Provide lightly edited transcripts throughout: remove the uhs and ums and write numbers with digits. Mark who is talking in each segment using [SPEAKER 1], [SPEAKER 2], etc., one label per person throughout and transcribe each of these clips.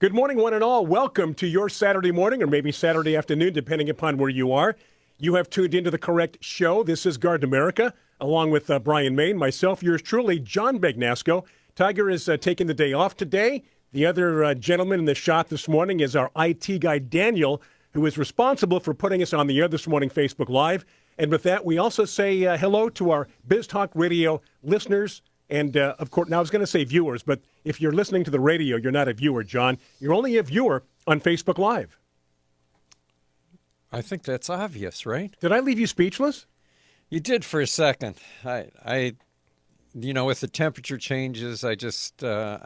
[SPEAKER 1] Good morning, one and all. Welcome to your Saturday morning or maybe Saturday afternoon, depending upon where you are. You have tuned into the correct show. This is Garden America, along with Brian Main, myself, yours truly, John Bagnasco. Tiger is taking the day off today. The other gentleman in the shot this morning is our IT guy, Daniel, who is responsible for putting us on the air this morning, Facebook Live. And with that, we also say hello to our Biz Talk Radio listeners. And, of course, now I was going to say viewers, but if you're listening to the radio, you're not a viewer, John. You're only a viewer on Facebook Live.
[SPEAKER 2] I think that's obvious, right?
[SPEAKER 1] Did I leave you speechless?
[SPEAKER 2] You did for a second. I with the temperature changes, I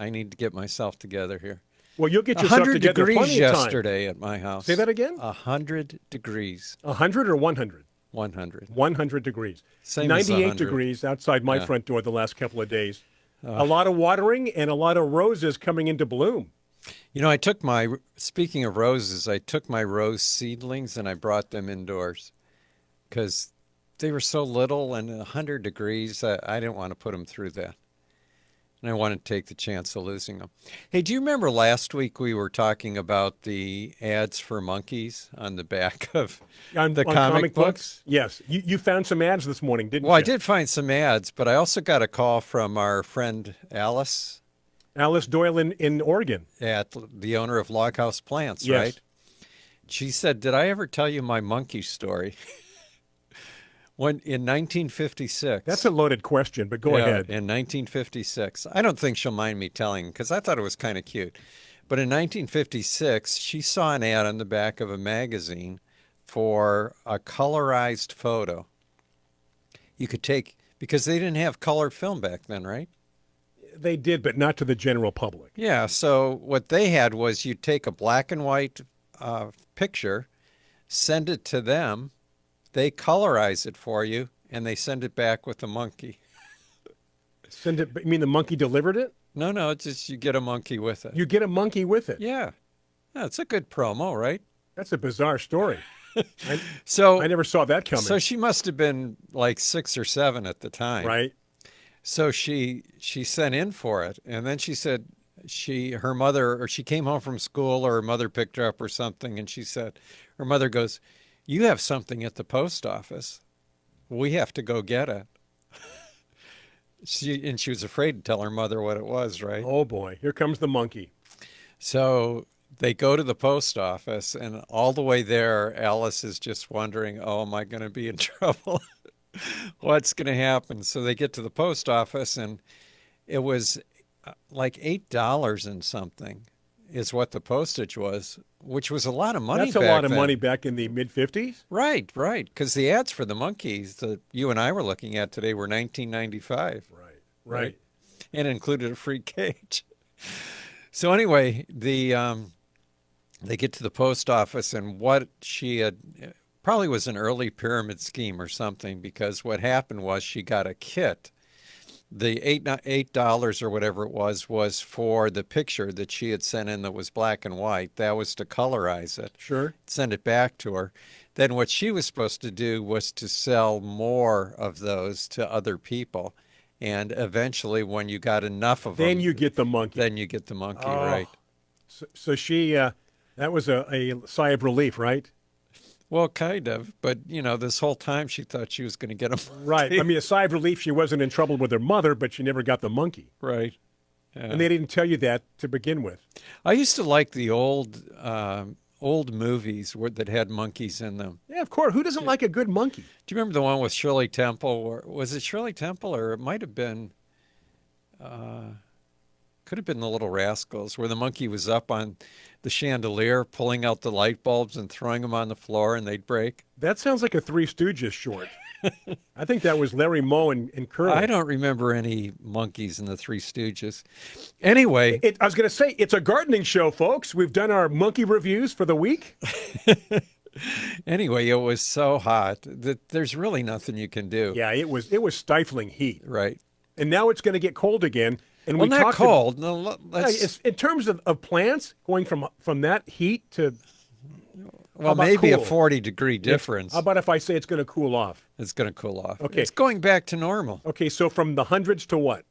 [SPEAKER 2] need to get myself together here.
[SPEAKER 1] Well, you'll get yourself together plenty of time.
[SPEAKER 2] 100 degrees yesterday at my house.
[SPEAKER 1] Say that again?
[SPEAKER 2] 100 degrees.
[SPEAKER 1] 100 or 100?
[SPEAKER 2] 100.
[SPEAKER 1] 100 degrees.
[SPEAKER 2] Same
[SPEAKER 1] 98
[SPEAKER 2] as 100.
[SPEAKER 1] degrees outside my front door the last couple of days. A lot of watering and a lot of roses coming into bloom.
[SPEAKER 2] You know, speaking of roses, I took my rose seedlings and I brought them indoors because they were so little and 100 degrees. I didn't want to put them through that. And I wanted to take the chance of losing them. Hey, do you remember last week we were talking about the ads for monkeys on the back of the comic books?
[SPEAKER 1] Yes. You found some ads this morning, didn't you?
[SPEAKER 2] Well, I did find some ads, but I also got a call from our friend Alice.
[SPEAKER 1] Alice Doyle in Oregon.
[SPEAKER 2] The owner of Log House Plants,
[SPEAKER 1] yes.
[SPEAKER 2] Right? She said, did I ever tell you my monkey story? In 1956.
[SPEAKER 1] That's a loaded question, but go ahead.
[SPEAKER 2] In 1956. I don't think she'll mind me telling because I thought it was kind of cute. But in 1956, she saw an ad on the back of a magazine for a colorized photo. You could take, because they didn't have color film back then, right?
[SPEAKER 1] They did, but not to the general public.
[SPEAKER 2] Yeah, so what they had was you take a black and white picture, send it to them, they colorize it for you, and they send it back with a monkey.
[SPEAKER 1] You mean the monkey delivered it?
[SPEAKER 2] No, it's just you get a monkey with it.
[SPEAKER 1] You get a monkey with it?
[SPEAKER 2] Yeah. It's a good promo, right?
[SPEAKER 1] That's a bizarre story. I never saw that coming.
[SPEAKER 2] So she must have been like 6 or 7 at the time.
[SPEAKER 1] Right.
[SPEAKER 2] So she sent in for it, and then she said she came home from school, or her mother picked her up or something, and she said, her mother goes, "You have something at the post office. We have to go get it." She was afraid to tell her mother what it was, right?
[SPEAKER 1] Oh, boy. Here comes the monkey.
[SPEAKER 2] So they go to the post office, and all the way there, Alice is just wondering, oh, am I going to be in trouble? What's going to happen? So they get to the post office, and it was like $8 and something is what the postage was, which was a lot of money.
[SPEAKER 1] That's a lot of money back in the mid-50s?
[SPEAKER 2] Right. Because the ads for the monkeys that you and I were looking at today were $19.95.
[SPEAKER 1] Right.
[SPEAKER 2] And included a free cage. So anyway, they get to the post office, and what she had probably was an early pyramid scheme or something, because what happened was she got a kit. The $8 or whatever it was for the picture that she had sent in that was black and white. That was to colorize it.
[SPEAKER 1] Sure.
[SPEAKER 2] Send it back to her. Then what she was supposed to do was to sell more of those to other people. And eventually, when you got enough of them,
[SPEAKER 1] then you get the monkey.
[SPEAKER 2] Right.
[SPEAKER 1] So she, that was a sigh of relief, right?
[SPEAKER 2] Well, kind of. But, this whole time she thought she was going to get a monkey.
[SPEAKER 1] Right. I mean, a sigh of relief she wasn't in trouble with her mother, but she never got the monkey.
[SPEAKER 2] Right. Yeah.
[SPEAKER 1] And they didn't tell you that to begin with.
[SPEAKER 2] I used to like the old movies that had monkeys in them.
[SPEAKER 1] Yeah, of course. Who doesn't like a good monkey?
[SPEAKER 2] Do you remember the one with Shirley Temple? Or was it Shirley Temple, or it might have been, could have been The Little Rascals, where the monkey was up on the chandelier, pulling out the light bulbs and throwing them on the floor, and they'd break?
[SPEAKER 1] That sounds like a Three Stooges short. I think that was Larry Moe and Curly.
[SPEAKER 2] I don't remember any monkeys in the Three Stooges. Anyway.
[SPEAKER 1] I was going to say, it's a gardening show, folks. We've done our monkey reviews for the week.
[SPEAKER 2] Anyway, it was so hot that there's really nothing you can do.
[SPEAKER 1] Yeah, it was stifling heat.
[SPEAKER 2] Right.
[SPEAKER 1] And now it's going to get cold again. And
[SPEAKER 2] well, not cold. No,
[SPEAKER 1] in terms of plants, going from that heat to...
[SPEAKER 2] Well, maybe cool? A 40-degree difference.
[SPEAKER 1] How about if I say it's going to cool off?
[SPEAKER 2] It's going to cool off.
[SPEAKER 1] Okay.
[SPEAKER 2] It's going back to normal.
[SPEAKER 1] Okay, so from the hundreds to what?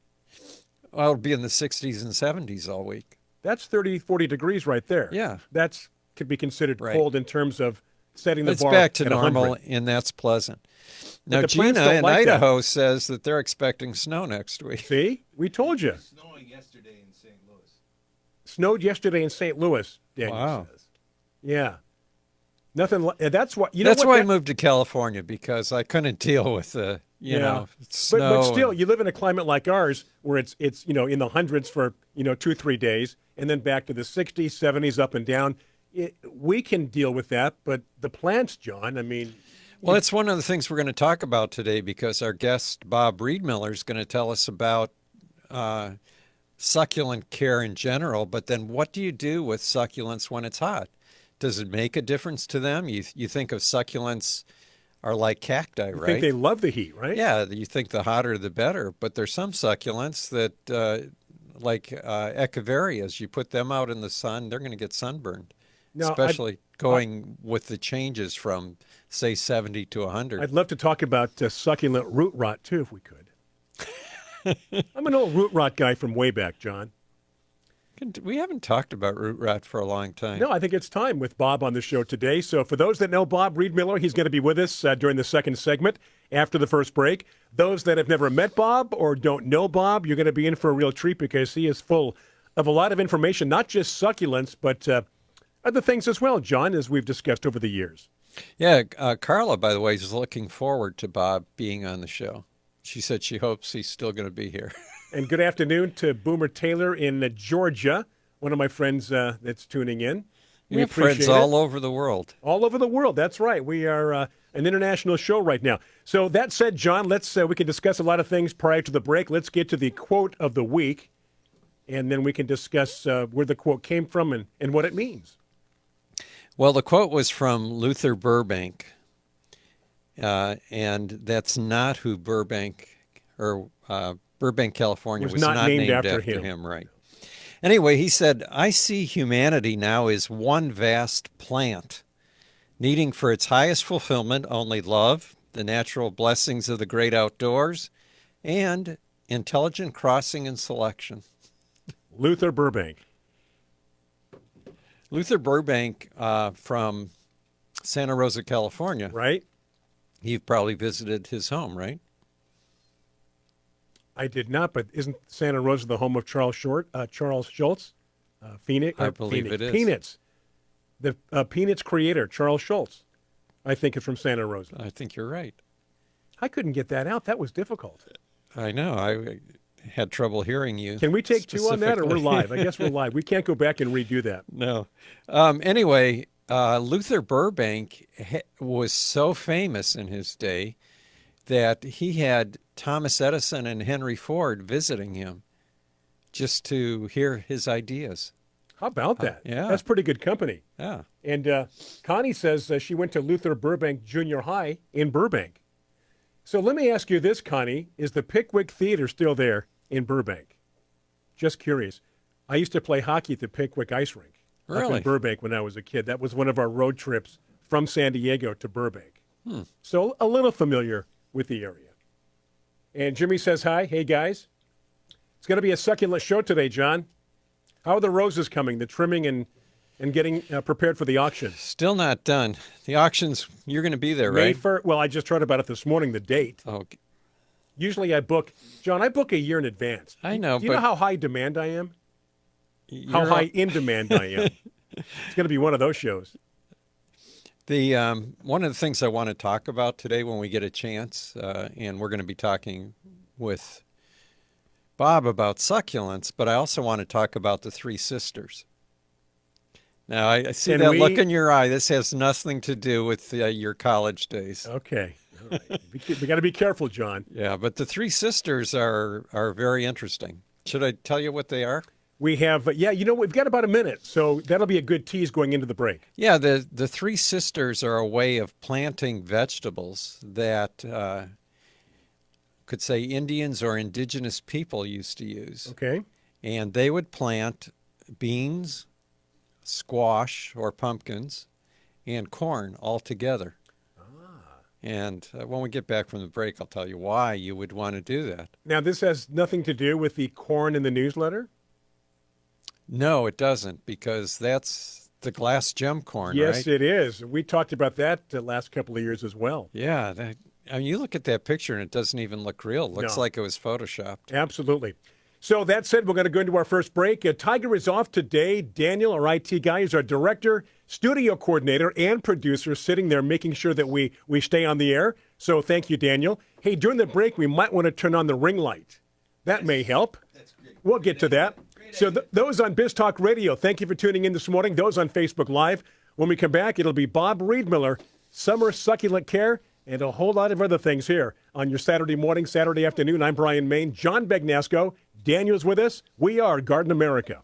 [SPEAKER 2] Well, it'll be in the 60s and 70s all week.
[SPEAKER 1] That's 30, 40 degrees right there.
[SPEAKER 2] Yeah.
[SPEAKER 1] That's could be considered
[SPEAKER 2] Right.
[SPEAKER 1] cold in terms of setting the
[SPEAKER 2] It's
[SPEAKER 1] bar
[SPEAKER 2] back to
[SPEAKER 1] at
[SPEAKER 2] normal,
[SPEAKER 1] 100.
[SPEAKER 2] and that's pleasant. Now,
[SPEAKER 1] the plants
[SPEAKER 2] Gina
[SPEAKER 1] don't
[SPEAKER 2] in
[SPEAKER 1] like that.
[SPEAKER 2] Idaho says that they're expecting snow next week.
[SPEAKER 1] See? We told you.
[SPEAKER 3] Snowing yesterday in St. Louis.
[SPEAKER 1] Snowed yesterday in St. Louis, Daniel
[SPEAKER 2] Wow.
[SPEAKER 1] says. Yeah. Nothing. That's what.
[SPEAKER 2] That's
[SPEAKER 1] what
[SPEAKER 2] why I
[SPEAKER 1] that-
[SPEAKER 2] moved to California, because I couldn't deal with the, you know,
[SPEAKER 1] But
[SPEAKER 2] snow.
[SPEAKER 1] still,
[SPEAKER 2] and-
[SPEAKER 1] you live in a climate like ours where it's in the hundreds for 2-3 days, and then back to the 60s, 70s, up and down. We can deal with that, but the plants, John. I mean,
[SPEAKER 2] Well, it's one of the things we're going to talk about today, because our guest, Bob Reidmuller, is going to tell us about succulent care in general, but then what do you do with succulents when it's hot? Does it make a difference to them? You think of succulents are like cacti,
[SPEAKER 1] I
[SPEAKER 2] right?
[SPEAKER 1] think they love the heat, right?
[SPEAKER 2] Yeah, you think the hotter the better, but there's some succulents that, like echeverias, you put them out in the sun, they're going to get sunburned,
[SPEAKER 1] Now,
[SPEAKER 2] especially going with the changes from, say, 70 to 100.
[SPEAKER 1] I'd love to talk about succulent root rot, too, if we could. I'm an old root rot guy from way back, John.
[SPEAKER 2] We haven't talked about root rot for a long time.
[SPEAKER 1] No, I think it's time with Bob on the show today. So for those that know Bob Reidmuller, he's going to be with us during the second segment after the first break. Those that have never met Bob or don't know Bob, you're going to be in for a real treat, because he is full of a lot of information, not just succulents, but other things as well, John, as we've discussed over the years.
[SPEAKER 2] Yeah, Carla, by the way, is looking forward to Bob being on the show. She said she hopes he's still going to be here.
[SPEAKER 1] And good afternoon to Boomer Taylor in Georgia, one of my friends that's tuning in.
[SPEAKER 2] We have friends
[SPEAKER 1] appreciate
[SPEAKER 2] all
[SPEAKER 1] it.
[SPEAKER 2] over the world.
[SPEAKER 1] All over the world. That's right. We are an international show right now. So that said, John, we can discuss a lot of things prior to the break. Let's get to the quote of the week, and then we can discuss where the quote came from and what it means.
[SPEAKER 2] Well, the quote was from Luther Burbank, and that's not who Burbank California was not named after him, right? Anyway, he said, "I see humanity now as one vast plant, needing for its highest fulfillment only love, the natural blessings of the great outdoors, and intelligent crossing and selection."
[SPEAKER 1] Luther Burbank.
[SPEAKER 2] Luther Burbank from Santa Rosa, California.
[SPEAKER 1] Right?
[SPEAKER 2] You've probably visited his home, right?
[SPEAKER 1] I did not, but isn't Santa Rosa the home of Charles Schultz? Phoenix?
[SPEAKER 2] I believe
[SPEAKER 1] Phoenix.
[SPEAKER 2] it is.
[SPEAKER 1] Peanuts. The Peanuts creator, Charles Schultz, I think is from Santa Rosa.
[SPEAKER 2] I think you're right.
[SPEAKER 1] I couldn't get that out. That was difficult.
[SPEAKER 2] I know. I had trouble hearing you.
[SPEAKER 1] Can we take two on that, or we're
[SPEAKER 2] specifically.
[SPEAKER 1] live? I guess we're live. We can't go back and redo that.
[SPEAKER 2] No. Anyway, Luther Burbank was so famous in his day that he had Thomas Edison and Henry Ford visiting him just to hear his ideas.
[SPEAKER 1] How about that?
[SPEAKER 2] yeah.
[SPEAKER 1] That's pretty good company.
[SPEAKER 2] Yeah.
[SPEAKER 1] And Connie says she went to Luther Burbank Junior High in Burbank. So let me ask you this, Connie. Is the Pickwick Theater still there in Burbank? Just curious. I used to play hockey at the Pickwick Ice Rink up
[SPEAKER 2] Really?
[SPEAKER 1] in Burbank when I was a kid. That was one of our road trips from San Diego to Burbank. So a little familiar with the area. And Jimmy says hi. Hey, guys. It's going to be a succulent show today, John. How are the roses coming, the trimming and getting prepared for the auction?
[SPEAKER 2] Still not done. The auctions, you're going to be there,
[SPEAKER 1] May
[SPEAKER 2] right?
[SPEAKER 1] 1st. Well, I just heard about it this morning, the date.
[SPEAKER 2] Oh,
[SPEAKER 1] Usually I book a year in advance.
[SPEAKER 2] I know,
[SPEAKER 1] Do you know
[SPEAKER 2] but-
[SPEAKER 1] how high demand I am? How
[SPEAKER 2] you're-
[SPEAKER 1] high in demand I am? It's going to be one of those shows.
[SPEAKER 2] The one of the things I want to talk about today when we get a chance, and we're going to be talking with Bob about succulents, but I also want to talk about the Three Sisters. Now, I see
[SPEAKER 1] Can
[SPEAKER 2] that
[SPEAKER 1] we-
[SPEAKER 2] look in your eye. This has nothing to do with your college days.
[SPEAKER 1] Okay. All right. We got to be careful, John.
[SPEAKER 2] Yeah, but the Three Sisters are very interesting. Should I tell you what they are?
[SPEAKER 1] We have, we've got about a minute, so that'll be a good tease going into the break.
[SPEAKER 2] Yeah, the Three Sisters are a way of planting vegetables that could say Indians or indigenous people used to use.
[SPEAKER 1] Okay.
[SPEAKER 2] And they would plant beans, squash or pumpkins, and corn all together. And when we get back from the break, I'll tell you why you would want to do that.
[SPEAKER 1] Now, this has nothing to do with the corn in the newsletter?
[SPEAKER 2] No, it doesn't, because that's the glass gem corn,
[SPEAKER 1] Yes,
[SPEAKER 2] right?
[SPEAKER 1] it is. We talked about that the last couple of years as well.
[SPEAKER 2] Yeah, I mean, you look at that picture and it doesn't even look real. It looks
[SPEAKER 1] No.
[SPEAKER 2] like it was photoshopped.
[SPEAKER 1] Absolutely. So that said, we're going to go into our first break. Tiger is off today. Daniel, our IT guy, is our director, studio coordinator, and producer, sitting there making sure that we stay on the air. So thank you, Daniel. Hey, during the break, we might want to turn on the ring light. That may help.
[SPEAKER 3] That's great.
[SPEAKER 1] We'll get to that. So those on Biz Talk Radio, thank you for tuning in this morning. Those on Facebook Live, when we come back, it'll be Bob Reidmuller, Summer Succulent Care, and a whole lot of other things here on your Saturday morning, Saturday afternoon. I'm Brian Main. John Begnasco. Daniel's with us. We are Garden America.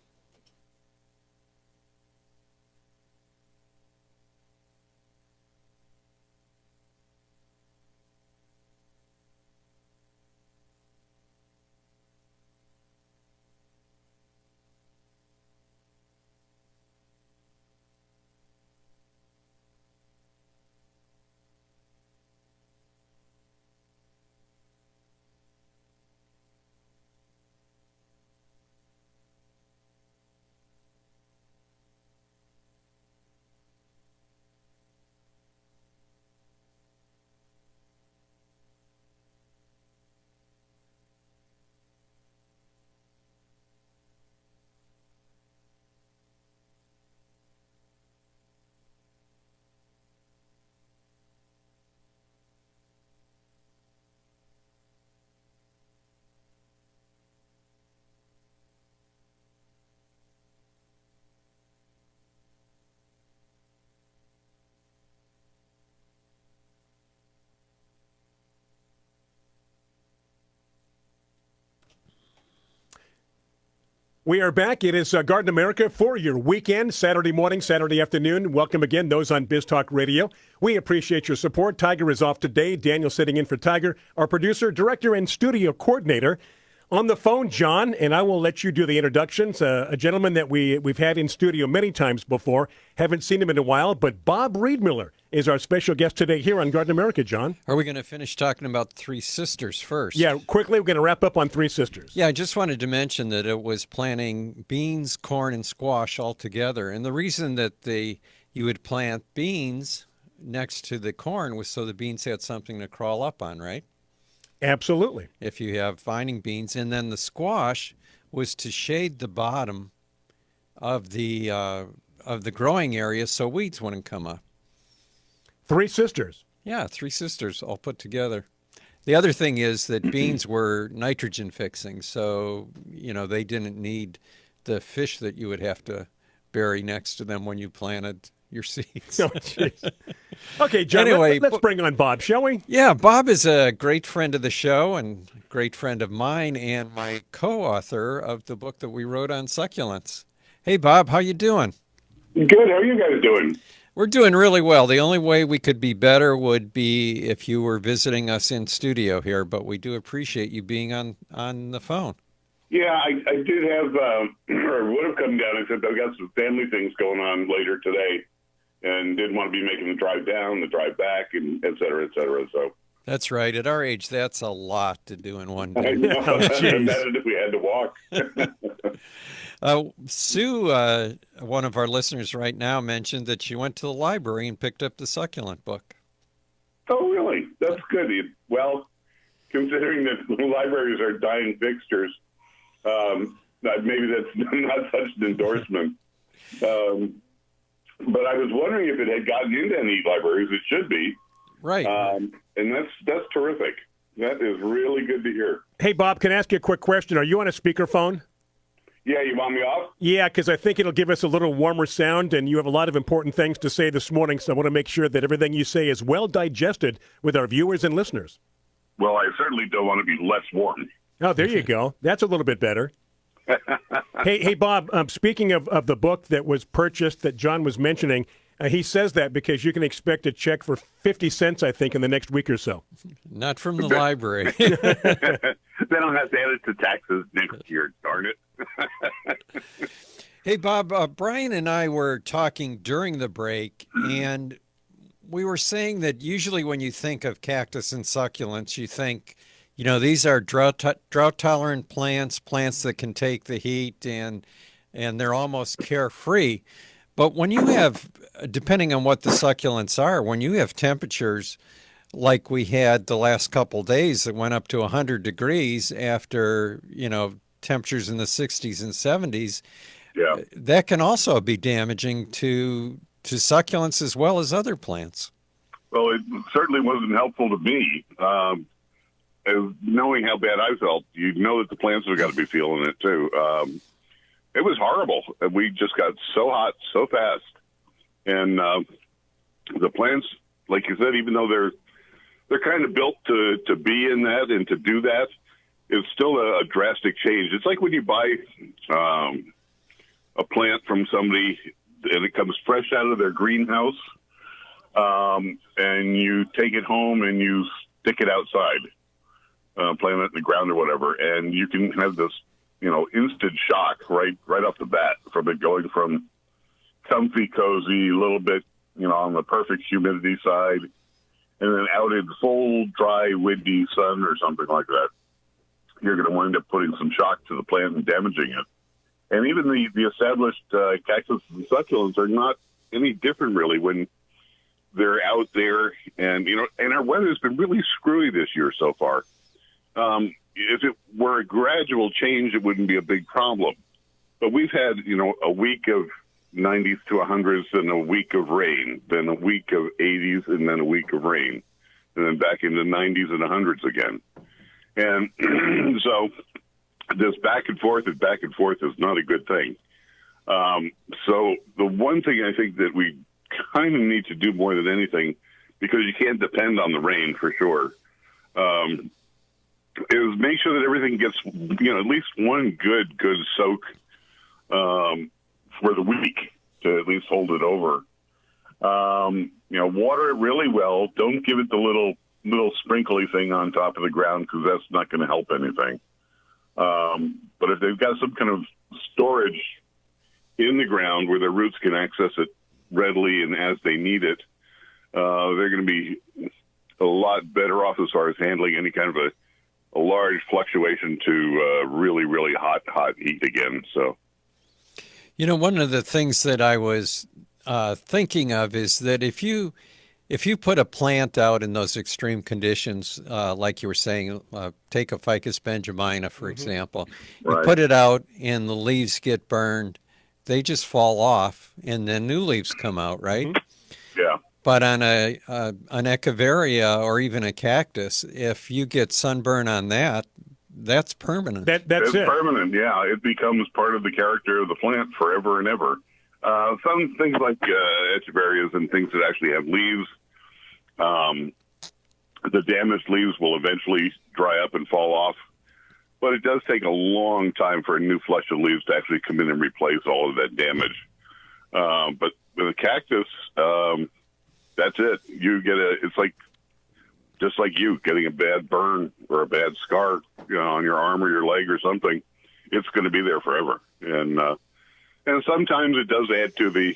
[SPEAKER 1] We are back. It is Garden America for your weekend, Saturday morning, Saturday afternoon. Welcome again, those on Biz Talk Radio. We appreciate your support. Tiger is off today. Daniel sitting in for Tiger, our producer, director, and studio coordinator. On the phone, John, and I will let you do the introductions. A gentleman that we've had in studio many times before. Haven't seen him in a while, but Bob Reidmuller is our special guest today here on Garden America, John.
[SPEAKER 2] Are we going to finish talking about Three Sisters first?
[SPEAKER 1] Yeah, quickly, we're going to wrap up on Three Sisters.
[SPEAKER 2] Yeah, I just wanted to mention that it was planting beans, corn, and squash all together. And the reason that you would plant beans next to the corn was so the beans had something to crawl up on, right?
[SPEAKER 1] Absolutely.
[SPEAKER 2] If you have vining beans. And then the squash was to shade the bottom of the growing area so weeds wouldn't come up.
[SPEAKER 1] Three Sisters.
[SPEAKER 2] Yeah, Three Sisters all put together. The other thing is that beans were nitrogen fixing, so, they didn't need the fish that you would have to bury next to them when you planted your seeds.
[SPEAKER 1] Oh, jeez. Okay, John,
[SPEAKER 2] Anyway,
[SPEAKER 1] let's bring on Bob, shall we?
[SPEAKER 2] Yeah, Bob is a great friend of the show and a great friend of mine and my co-author of the book that we wrote on succulents. Hey, Bob, how you doing?
[SPEAKER 4] Good. How are you guys doing?
[SPEAKER 2] We're doing really well. The only way we could be better would be if you were visiting us in studio here, but we do appreciate you being on the phone.
[SPEAKER 4] Yeah, I did have, or would have come down, except I've got some family things going on later today and didn't want to be making the drive down, the drive back, and et cetera, et cetera. So
[SPEAKER 2] That's right. At our age, that's a lot to do in one
[SPEAKER 4] I
[SPEAKER 2] day.
[SPEAKER 4] know
[SPEAKER 1] Oh, geez.
[SPEAKER 4] that if we had to walk.
[SPEAKER 2] Sue, one of our listeners right now, mentioned that she went to the library and picked up the succulent book.
[SPEAKER 4] Oh, really? That's good. Well, considering that libraries are dying fixtures, maybe that's not such an endorsement. But I was wondering if it had gotten into any libraries. It should be.
[SPEAKER 2] Right.
[SPEAKER 4] And that's terrific. That is really good to hear.
[SPEAKER 1] Hey, Bob, can I ask you a quick question? Are you on a speakerphone?
[SPEAKER 4] Yeah, you want me off?
[SPEAKER 1] Yeah, because I think it'll give us a little warmer sound, and you have a lot of important things to say this morning, so I want to make sure that everything you say is well digested with our viewers and listeners.
[SPEAKER 4] Well, I certainly don't want to be less warm.
[SPEAKER 1] Oh, there you go. That's a little bit better. Hey, Bob, speaking of the book that was purchased that John was mentioning, he says that because you can expect a check for 50 cents, I think, in the next week or so.
[SPEAKER 2] Not from the library.
[SPEAKER 4] They don't have to add it to taxes next year, darn it.
[SPEAKER 2] Hey, Bob, Brian and I were talking during the break, and we were saying that usually when you think of cactus and succulents, you think, these are drought-tolerant plants that can take the heat, and and they're almost carefree. But when you have, depending on what the succulents are, when you have temperatures like we had the last couple days that went up to 100 degrees after, temperatures in the 60s and 70s,
[SPEAKER 4] Yeah.
[SPEAKER 2] that can also be damaging to succulents as well as other plants.
[SPEAKER 4] Well, it certainly wasn't helpful to me. As knowing how bad I felt, you know that the plants have got to be feeling it too. It was horrible. We just got so hot so fast, and the plants, like you said, even though they're kind of built to be in that and to do that, it's still a drastic change. It's like when you buy a plant from somebody and it comes fresh out of their greenhouse, and you take it home and you stick it outside, plant it in the ground or whatever, and you can have this, instant shock right off the bat from it going from comfy, cozy, a little bit, on the perfect humidity side, and then out in full, dry, windy sun or something like that. You're going to wind up putting some shock to the plant and damaging it. And even the established cactus and succulents are not any different, really, when they're out there. And, and our weather's been really screwy this year so far. If it were a gradual change, it wouldn't be a big problem. But we've had, a week of 90s to 100s, then a week of rain, then a week of 80s, and then a week of rain, and then back into 90s and 100s again. And so this back and forth is not a good thing. So the one thing I think that we kind of need to do more than anything, because you can't depend on the rain for sure, is make sure that everything gets, at least one good soak for the week to at least hold it over. Water it really well. Don't give it the little sprinkly thing on top of the ground, because that's not going to help anything. But if they've got some kind of storage in the ground where their roots can access it readily and as they need it, they're going to be a lot better off as far as handling any kind of a large fluctuation to really, really hot heat again. So,
[SPEAKER 2] one of the things that I was thinking of is that if you put a plant out in those extreme conditions, like you were saying, take a Ficus benjamina, for example, you put it out and the leaves get burned, they just fall off and then new leaves come out, right?
[SPEAKER 4] Yeah.
[SPEAKER 2] But on an echeveria or even a cactus, if you get sunburn on that, that's permanent.
[SPEAKER 1] That's
[SPEAKER 4] it. Permanent, yeah. It becomes part of the character of the plant forever and ever. Some things like echeverias and things that actually have leaves, the damaged leaves will eventually dry up and fall off. But it does take a long time for a new flush of leaves to actually come in and replace all of that damage. But with a cactus, that's it. You get it's like, just like you getting a bad burn or a bad scar, on your arm or your leg or something. It's going to be there forever. And sometimes it does add to the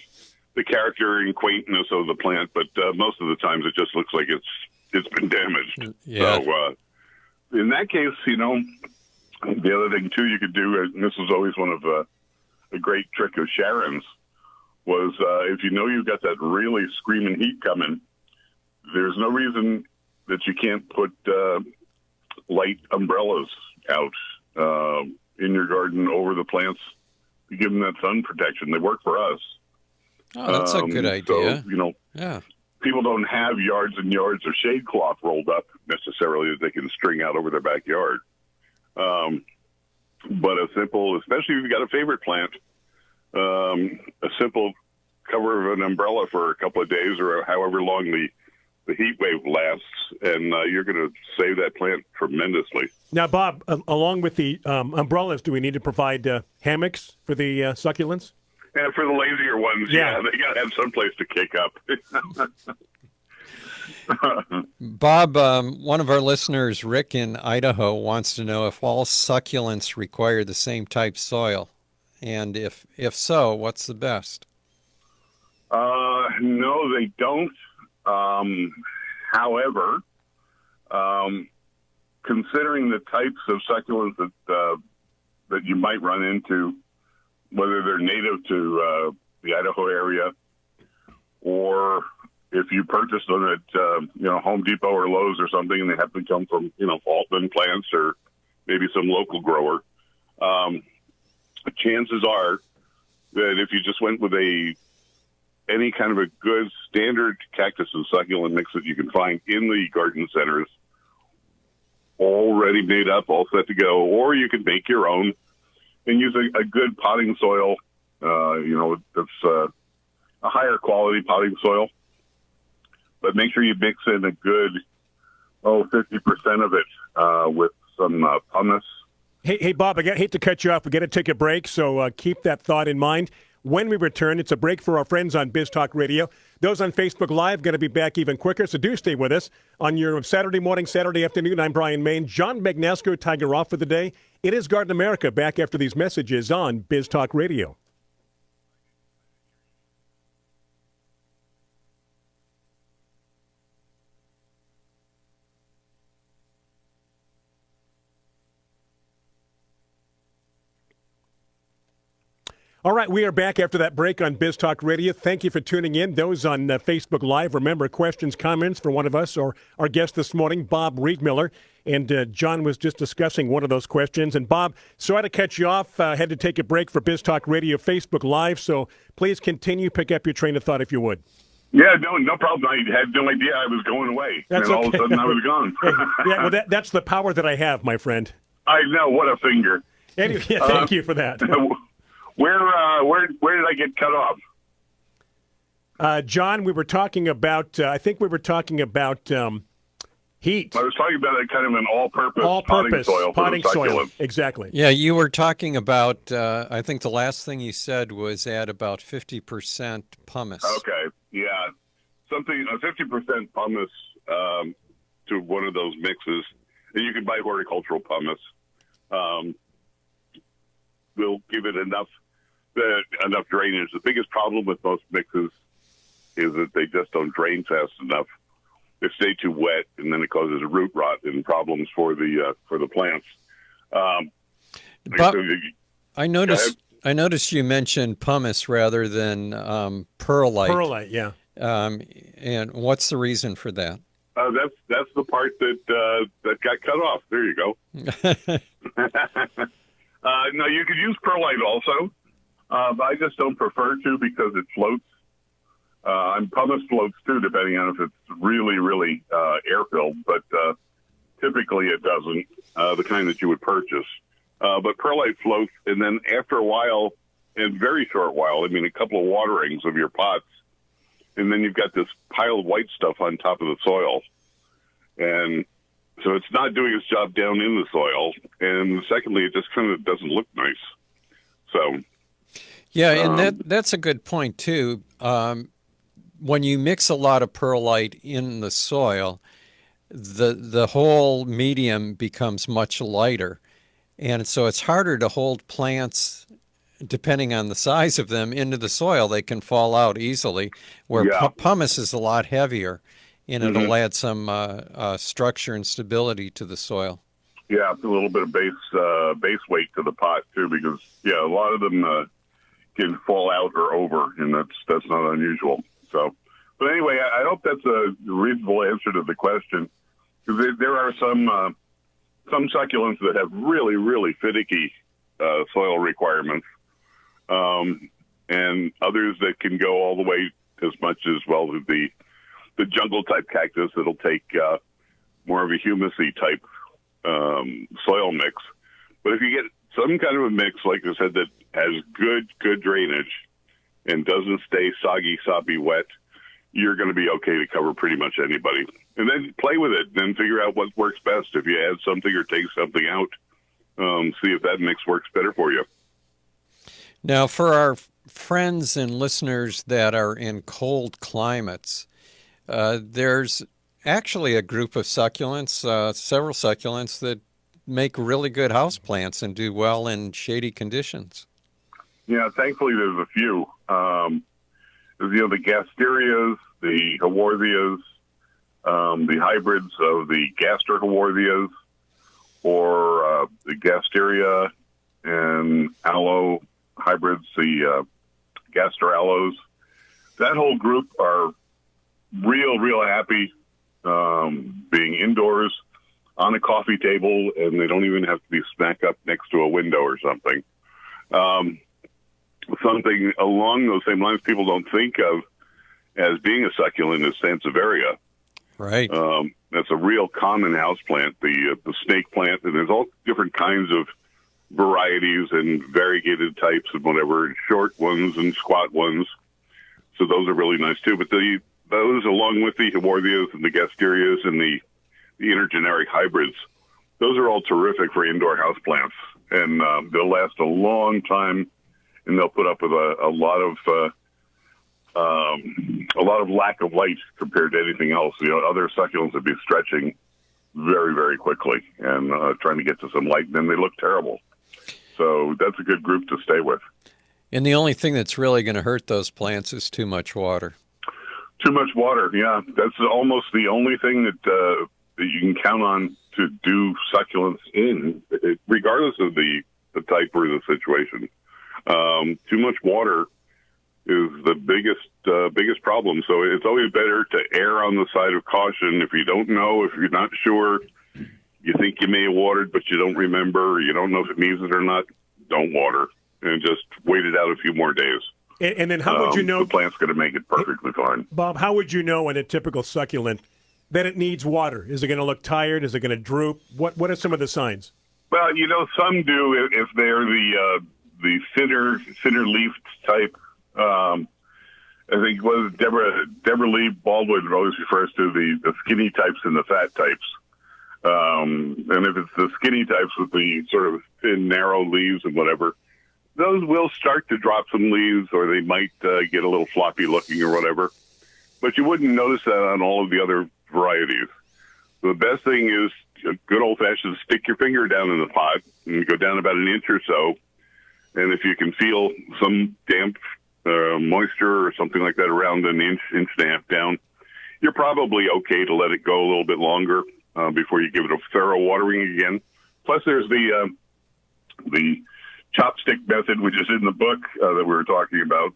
[SPEAKER 4] character and quaintness of the plant, but most of the times it just looks like it's been damaged.
[SPEAKER 2] Yeah.
[SPEAKER 4] So in that case, the other thing too you could do, and this is always one of a great trick of Sharon's, was if you've got that really screaming heat coming, there's no reason that you can't put light umbrellas out in your garden over the plants to give them that sun protection. They work for us.
[SPEAKER 2] Oh, that's a good idea.
[SPEAKER 4] So,
[SPEAKER 2] yeah.
[SPEAKER 4] People don't have yards and yards of shade cloth rolled up necessarily that they can string out over their backyard. But a simple, especially if you've got a favorite plant, a simple cover of an umbrella for a couple of days or however long the heat wave lasts, and you're going to save that plant tremendously.
[SPEAKER 1] Now, Bob, along with the umbrellas, do we need to provide hammocks for the succulents?
[SPEAKER 4] And for the lazier ones, yeah they got to have some place to kick up.
[SPEAKER 2] Bob, one of our listeners, Rick in Idaho, wants to know if all succulents require the same type soil, and if so, what's the best?
[SPEAKER 4] No, they don't. However, considering the types of succulents that you might run into, whether they're native to the Idaho area, or if you purchase them at Home Depot or Lowe's or something, and they happen to come from Altman plants or maybe some local grower. Chances are that if you just went with any kind of a good standard cactus and succulent mix that you can find in the garden centers, already made up, all set to go, or you can make your own and use a good potting soil, that's a higher quality potting soil. But make sure you mix in a good, 50% of it with some pumice.
[SPEAKER 1] Hey, Bob, I hate to cut you off. We got to take a break, so keep that thought in mind. When we return, it's a break for our friends on Biz Talk Radio. Those on Facebook Live going to be back even quicker, so do stay with us. On your Saturday morning, Saturday afternoon, I'm Brian Main. John Magnasco, Tiger off for the day. It is Garden America, back after these messages on Biz Talk Radio. All right, we are back after that break on Biz Talk Radio. Thank you for tuning in. Those on Facebook Live, remember, questions, comments for one of us or our guest this morning, Bob Reidmuller. And John was just discussing one of those questions. And Bob, sorry to cut you off. Had to take a break for Biz Talk Radio Facebook Live. So please continue, pick up your train of thought if you would.
[SPEAKER 4] Yeah, no problem. I had no idea I was going away.
[SPEAKER 1] That's
[SPEAKER 4] and
[SPEAKER 1] okay.
[SPEAKER 4] All of a sudden I was gone.
[SPEAKER 1] Yeah, well, that's the power that I have, my friend.
[SPEAKER 4] I know. What a finger.
[SPEAKER 1] Anyway, thank you for that.
[SPEAKER 4] Where did I get cut off?
[SPEAKER 1] John, we were talking about, I think we were talking about heat.
[SPEAKER 4] I was talking about a kind of an all-purpose potting soil.
[SPEAKER 1] Potting soil, exactly.
[SPEAKER 2] Yeah, you were talking about, I think the last thing you said was add about 50% pumice.
[SPEAKER 4] Okay, yeah. A 50% pumice to one of those mixes, and you can buy horticultural pumice. Will give it enough drainage. The biggest problem with most mixes is that they just don't drain fast enough. They stay too wet, and then it causes root rot and problems for the plants.
[SPEAKER 2] But I noticed you mentioned pumice rather than perlite.
[SPEAKER 1] Perlite, yeah.
[SPEAKER 2] And what's the reason for that?
[SPEAKER 4] That's the part that got cut off. There you go. No, you could use perlite also, but I just don't prefer to because it floats. And pumice floats too, depending on if it's really, really air-filled, but typically it doesn't, the kind that you would purchase. But perlite floats, and then after a while, and very short while, I mean a couple of waterings of your pots, and then you've got this pile of white stuff on top of the soil. And so it's not doing its job down in the soil. And secondly, it just kind of doesn't look nice. So,
[SPEAKER 2] yeah, and that's a good point, too. When you mix a lot of perlite in the soil, the whole medium becomes much lighter. And so it's harder to hold plants, depending on the size of them, into the soil. They can fall out easily, where pumice is a lot heavier. And it'll add some structure and stability to the soil.
[SPEAKER 4] Yeah, a little bit of base weight to the pot too, because a lot of them can fall out or over, and that's not unusual. So, but anyway, I hope that's a reasonable answer to the question, because there are some succulents that have really, really finicky soil requirements, and others that can go all the way as much as to the jungle type cactus that'll take more of a humusy type soil mix. But if you get some kind of a mix, like I said, that has good drainage and doesn't stay soggy, soppy, wet, you're going to be okay to cover pretty much anybody. And then play with it, then figure out what works best. If you add something or take something out, see if that mix works better for you.
[SPEAKER 2] Now, for our friends and listeners that are in cold climates, there's actually a group of succulents, several succulents that make really good houseplants and do well in shady conditions.
[SPEAKER 4] Yeah, thankfully there's a few. The gasterias, the haworthias, the hybrids of the gaster haworthias, or the gasteria and aloe hybrids, the Gastrellos. That whole group are real happy being indoors on a coffee table, and they don't even have to be smack up next to a window or something. Something along those same lines people don't think of as being a succulent is Sansevieria.
[SPEAKER 2] Right.
[SPEAKER 4] That's a real common house plant, the snake plant, and there's all different kinds of varieties and variegated types and whatever, short ones and squat ones. So those are really nice too. But those, along with the Haworthias and the Gasterias and the intergeneric hybrids, those are all terrific for indoor house plants, and they'll last a long time, and they'll put up with a lot of lack of light compared to anything else. Other succulents would be stretching very quickly and trying to get to some light, and then they look terrible. So that's a good group to stay with.
[SPEAKER 2] And the only thing that's really going to hurt those plants is too much water.
[SPEAKER 4] Too much water, yeah. That's almost the only thing that you can count on to do succulents in, regardless of the type or the situation. Too much water is the biggest problem. So it's always better to err on the side of caution. If you don't know, if you're not sure, you think you may have watered, but you don't remember, or you don't know if it needs it or not, don't water, and just wait it out a few more days.
[SPEAKER 1] And then how would you know?
[SPEAKER 4] The plant's going to make it perfectly fine.
[SPEAKER 1] Bob, how would you know in a typical succulent that it needs water? Is it going to look tired? Is it going to droop? What are some of the signs?
[SPEAKER 4] Well, some do if they're the thinner leafed type. I think Deborah Lee Baldwin always refers to the skinny types and the fat types. And if it's the skinny types with the sort of thin, narrow leaves and whatever, those will start to drop some leaves, or they might get a little floppy looking or whatever. But you wouldn't notice that on all of the other varieties. So the best thing is a good old-fashioned stick your finger down in the pot and go down about an inch or so. And if you can feel some damp moisture or something like that around an inch and a half down, you're probably okay to let it go a little bit longer before you give it a thorough watering again. Plus, there's the chopstick method, which is in the book that we were talking about,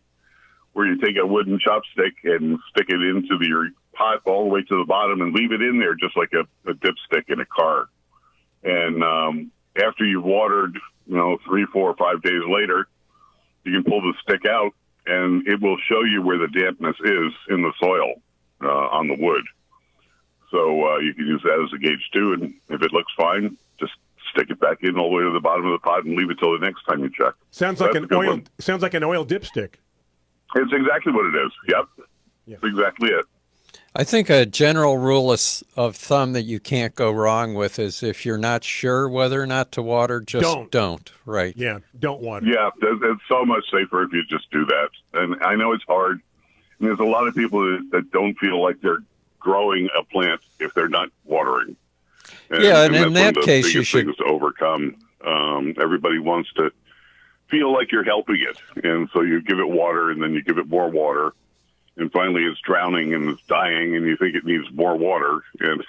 [SPEAKER 4] where you take a wooden chopstick and stick it into your pot all the way to the bottom and leave it in there just like a dipstick in a car. And after you've watered, 3, 4, 5 days later, you can pull the stick out, and it will show you where the dampness is in the soil on the wood. So you can use that as a gauge too, and if it looks fine, just stick it back in all the way to the bottom of the pot and leave it till the next time you check.
[SPEAKER 1] Sounds like an oil dipstick.
[SPEAKER 4] It's exactly what it is. Yep.
[SPEAKER 1] Yeah.
[SPEAKER 4] That's exactly it.
[SPEAKER 2] I think a general rule of thumb that you can't go wrong with is if you're not sure whether or not to water, just don't. Right.
[SPEAKER 1] Yeah, don't water.
[SPEAKER 4] Yeah, it's so much safer if you just do that. And I know it's hard. And there's a lot of people that don't feel like they're growing a plant if they're not watering. And
[SPEAKER 2] in that case, you should
[SPEAKER 4] things to overcome. Everybody wants to feel like you're helping it, and so you give it water, and then you give it more water, and finally it's drowning and it's dying, and you think it needs more water, and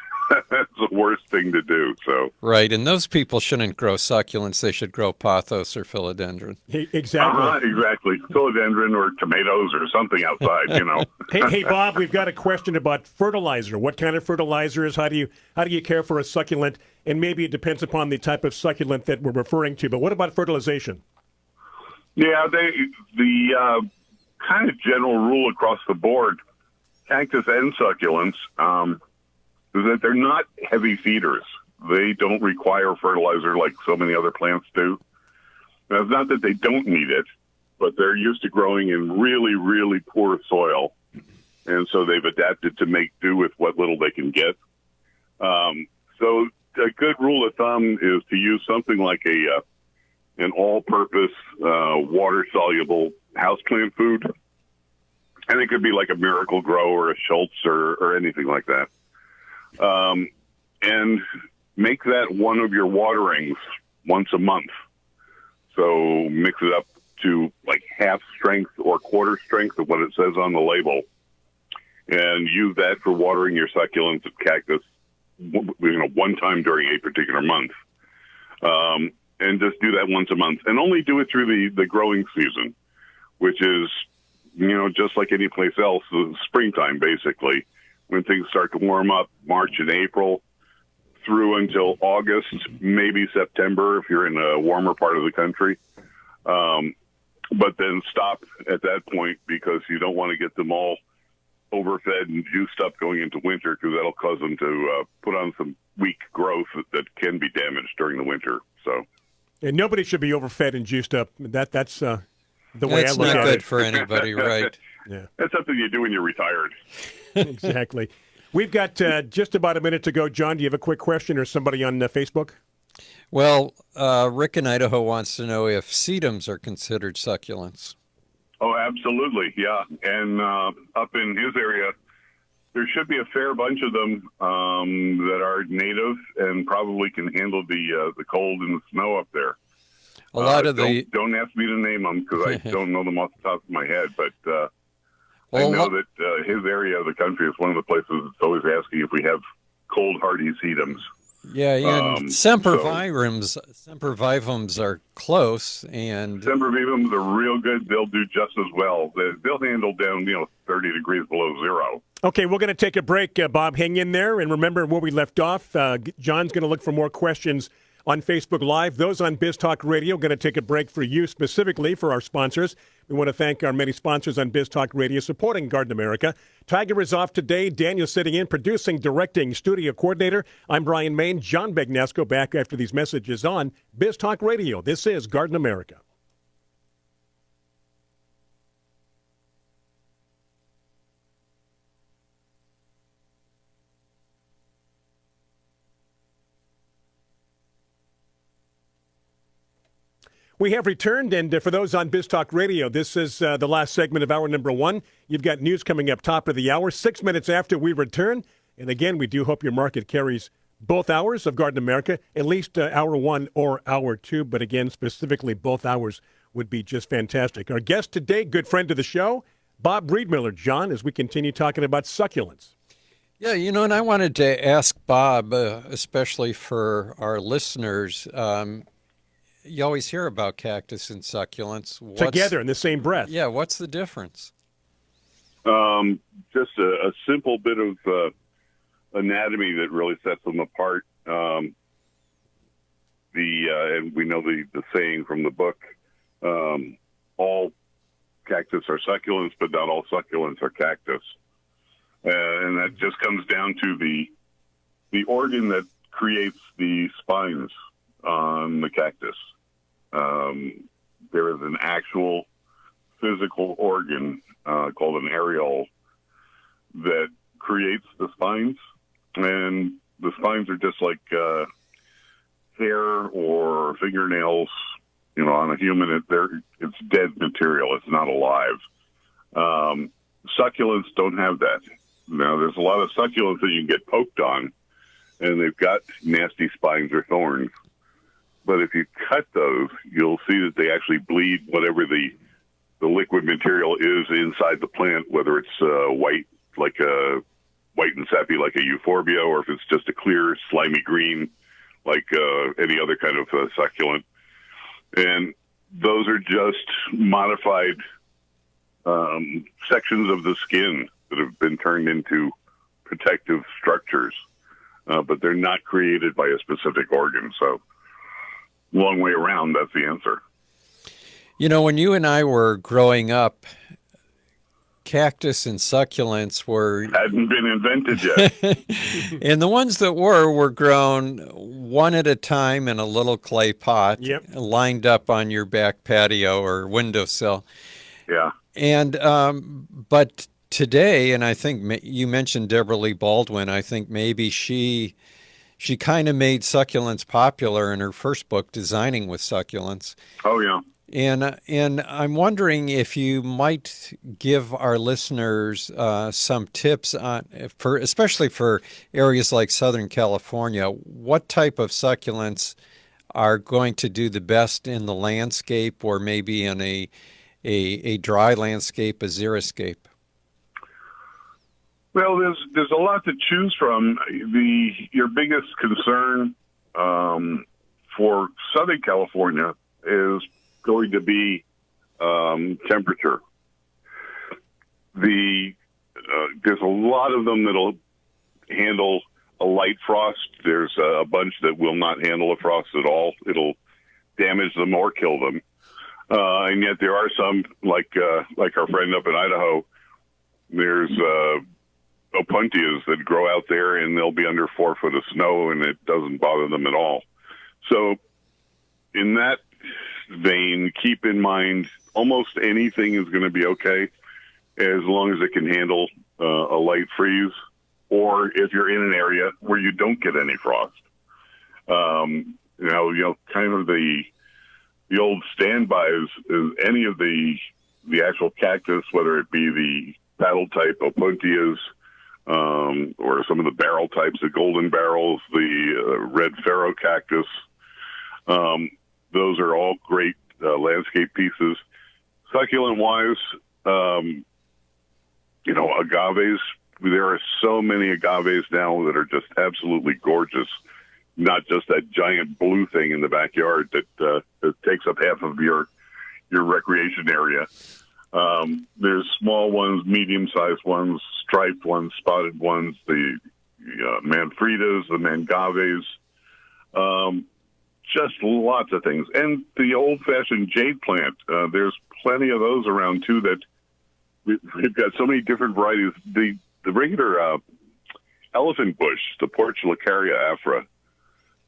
[SPEAKER 4] that's the worst thing to do. So
[SPEAKER 2] right, and those people shouldn't grow succulents; they should grow pothos or philodendron.
[SPEAKER 1] Exactly,
[SPEAKER 4] exactly, philodendron or tomatoes or something outside.
[SPEAKER 1] Hey, Bob, we've got a question about fertilizer. What kind of fertilizers? How do you care for a succulent? And maybe it depends upon the type of succulent that we're referring to. But what about fertilization?
[SPEAKER 4] Yeah, the kind of general rule across the board, cactus and succulents, is that they're not heavy feeders. They don't require fertilizer like so many other plants do. Now, it's not that they don't need it, but they're used to growing in really, really poor soil, and so they've adapted to make do with what little they can get. So a good rule of thumb is to use something like an all-purpose, water-soluble houseplant food. And it could be like a Miracle Grow or a Schultz or anything like that. And make that one of your waterings once a month. So mix it up to like half strength or quarter strength of what it says on the label. And use that for watering your succulents and cactus, one time during a particular month. and just do that once a month, and only do it through the growing season, which is, just like any place else, the springtime, basically, when things start to warm up, March and April, through until August, maybe September if you're in a warmer part of the country. But then stop at that point because you don't want to get them all overfed and juiced up going into winter, because that'll cause them to put on some weak growth that can be damaged during the winter. So,
[SPEAKER 1] and nobody should be overfed and juiced up. That's the way I
[SPEAKER 2] That's
[SPEAKER 1] look
[SPEAKER 2] not
[SPEAKER 1] at
[SPEAKER 2] good
[SPEAKER 1] it.
[SPEAKER 2] for anybody, right?
[SPEAKER 1] Yeah,
[SPEAKER 4] that's something you do when you're retired.
[SPEAKER 1] exactly. We've got just about a minute to go. John, do you have a quick question or somebody on Facebook?
[SPEAKER 2] Well, Rick in Idaho wants to know if sedums are considered succulents.
[SPEAKER 4] Oh, absolutely, yeah. And up in his area, there should be a fair bunch of them that are native and probably can handle the cold and the snow up there.
[SPEAKER 2] A lot of
[SPEAKER 4] don't ask me to name them because I don't know them off the top of my head, but I know that his area of the country is one of the places that's always asking if we have cold hardy sedums.
[SPEAKER 2] Yeah, and sempervivums are close, and
[SPEAKER 4] sempervivums are real good. They'll do just as well. They'll handle down 30 degrees below zero.
[SPEAKER 1] Okay, we're going to take a break, Bob. Hang in there, and remember where we left off. John's going to look for more questions on Facebook Live. Those on Biz Talk Radio, going to take a break for you specifically for our sponsors. We want to thank our many sponsors on Biz Talk Radio supporting Garden America. Tiger is off today. Daniel sitting in, producing, directing, studio coordinator. I'm Brian Main. John Begnasco back after these messages on Biz Talk Radio. This is Garden America. We have returned, and for those on Biz Talk Radio, this is the last segment of hour number one. You've got news coming up top of the hour, 6 minutes after we return. And again, we do hope your market carries both hours of Garden America, at least hour one or hour two. But again, specifically, both hours would be just fantastic. Our guest today, good friend of the show, Bob Reidmuller. John, as we continue talking about succulents.
[SPEAKER 2] Yeah, and I wanted to ask Bob, especially for our listeners, you always hear about cactus and succulents.
[SPEAKER 1] Together in the same breath.
[SPEAKER 2] Yeah, what's the difference?
[SPEAKER 4] Just a simple bit of anatomy that really sets them apart. And we know the saying from the book, all cactus are succulents, but not all succulents are cactus. And that just comes down to the organ that creates the spines on the cactus. There is an actual physical organ called an areole that creates the spines, and the spines are just like hair or fingernails. On a human, it's dead material. It's not alive. Succulents don't have that. Now, there's a lot of succulents that you can get poked on, and they've got nasty spines or thorns. But if you cut those, you'll see that they actually bleed whatever the liquid material is inside the plant, whether it's white and sappy like a euphorbia, or if it's just a clear, slimy green like any other kind of succulent. And those are just modified sections of the skin that have been turned into protective structures, but they're not created by a specific organ. So, long way around, that's the answer.
[SPEAKER 2] When you and I were growing up, cactus and succulents
[SPEAKER 4] hadn't been invented yet.
[SPEAKER 2] And the ones that were grown one at a time in a little clay pot, lined up on your back patio or windowsill.
[SPEAKER 4] Yeah.
[SPEAKER 2] And but today, and I think you mentioned Deborah Lee Baldwin, I think maybe she kind of made succulents popular in her first book, Designing with Succulents.
[SPEAKER 4] Oh, yeah.
[SPEAKER 2] And I'm wondering if you might give our listeners some tips on, especially for areas like Southern California, what type of succulents are going to do the best in the landscape, or maybe in a dry landscape, a xeriscape?
[SPEAKER 4] Well, there's a lot to choose from. Your biggest concern for Southern California is going to be temperature. There's a lot of them that'll handle a light frost. There's a bunch that will not handle a frost at all. It'll damage them or kill them. And yet there are some, like our friend up in Idaho, there's opuntias that grow out there, and they'll be under 4 foot of snow, and it doesn't bother them at all. So in that vein, keep in mind almost anything is going to be okay as long as it can handle a light freeze, or if you're in an area where you don't get any frost. Kind of the old standbys is any of the actual cactus, whether it be the paddle type opuntias, or some of the barrel types, the golden barrels, the red pharaoh cactus. Those are all great landscape pieces. Succulent-wise, agaves. There are so many agaves now that are just absolutely gorgeous. Not just that giant blue thing in the backyard that takes up half of your recreation area. There's small ones, medium-sized ones, striped ones, spotted ones, the manfredas, the mangaves, just lots of things. And the old-fashioned jade plant, there's plenty of those around, too, that we've got so many different varieties. The regular elephant bush, the Portulacaria afra,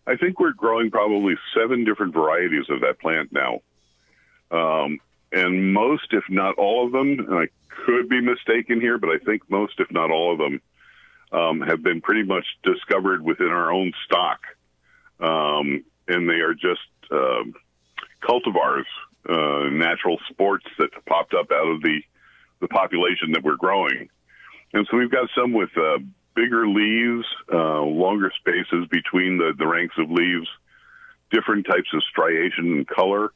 [SPEAKER 4] I think we're growing probably 7 different varieties of that plant now. And most, if not all of them, and I could be mistaken here, but I think most, if not all of them, have been pretty much discovered within our own stock. And they are just cultivars, natural sports that popped up out of the population that we're growing. And so we've got some with bigger leaves, longer spaces between the ranks of leaves, different types of striation and color.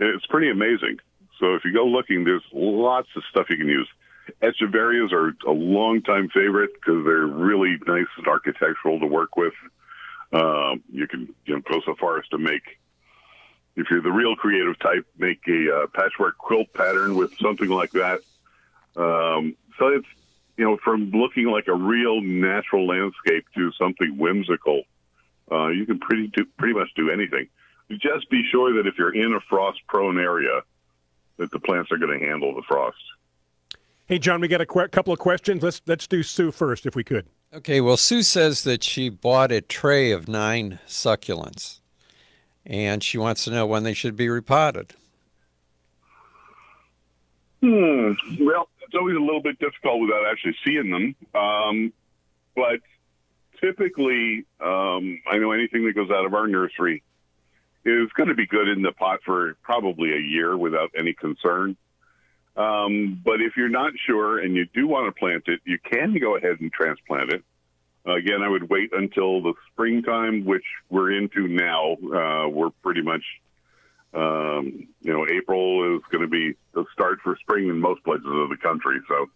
[SPEAKER 4] It's pretty amazing. So if you go looking, there's lots of stuff you can use. Echeverias are a long-time favorite because they're really nice and architectural to work with. You can go so far as to make, if you're the real creative type, make a patchwork quilt pattern with something like that. So it's, from looking like a real natural landscape to something whimsical, you can pretty much do anything. Just be sure that if you're in a frost-prone area, that the plants are going to handle the frost.
[SPEAKER 1] Hey, John, we got a couple of questions. Let's do Sue first, if we could.
[SPEAKER 2] Okay, well, Sue says that she bought a tray of 9 succulents, and she wants to know when they should be repotted.
[SPEAKER 4] Well, it's always a little bit difficult without actually seeing them. But typically, I know anything that goes out of our nursery is going to be good in the pot for probably a year without any concern. But if you're not sure and you do want to plant it, you can go ahead and transplant it. Again, I would wait until the springtime, which we're into now. We're pretty much, April is going to be the start for spring in most places of the country. So,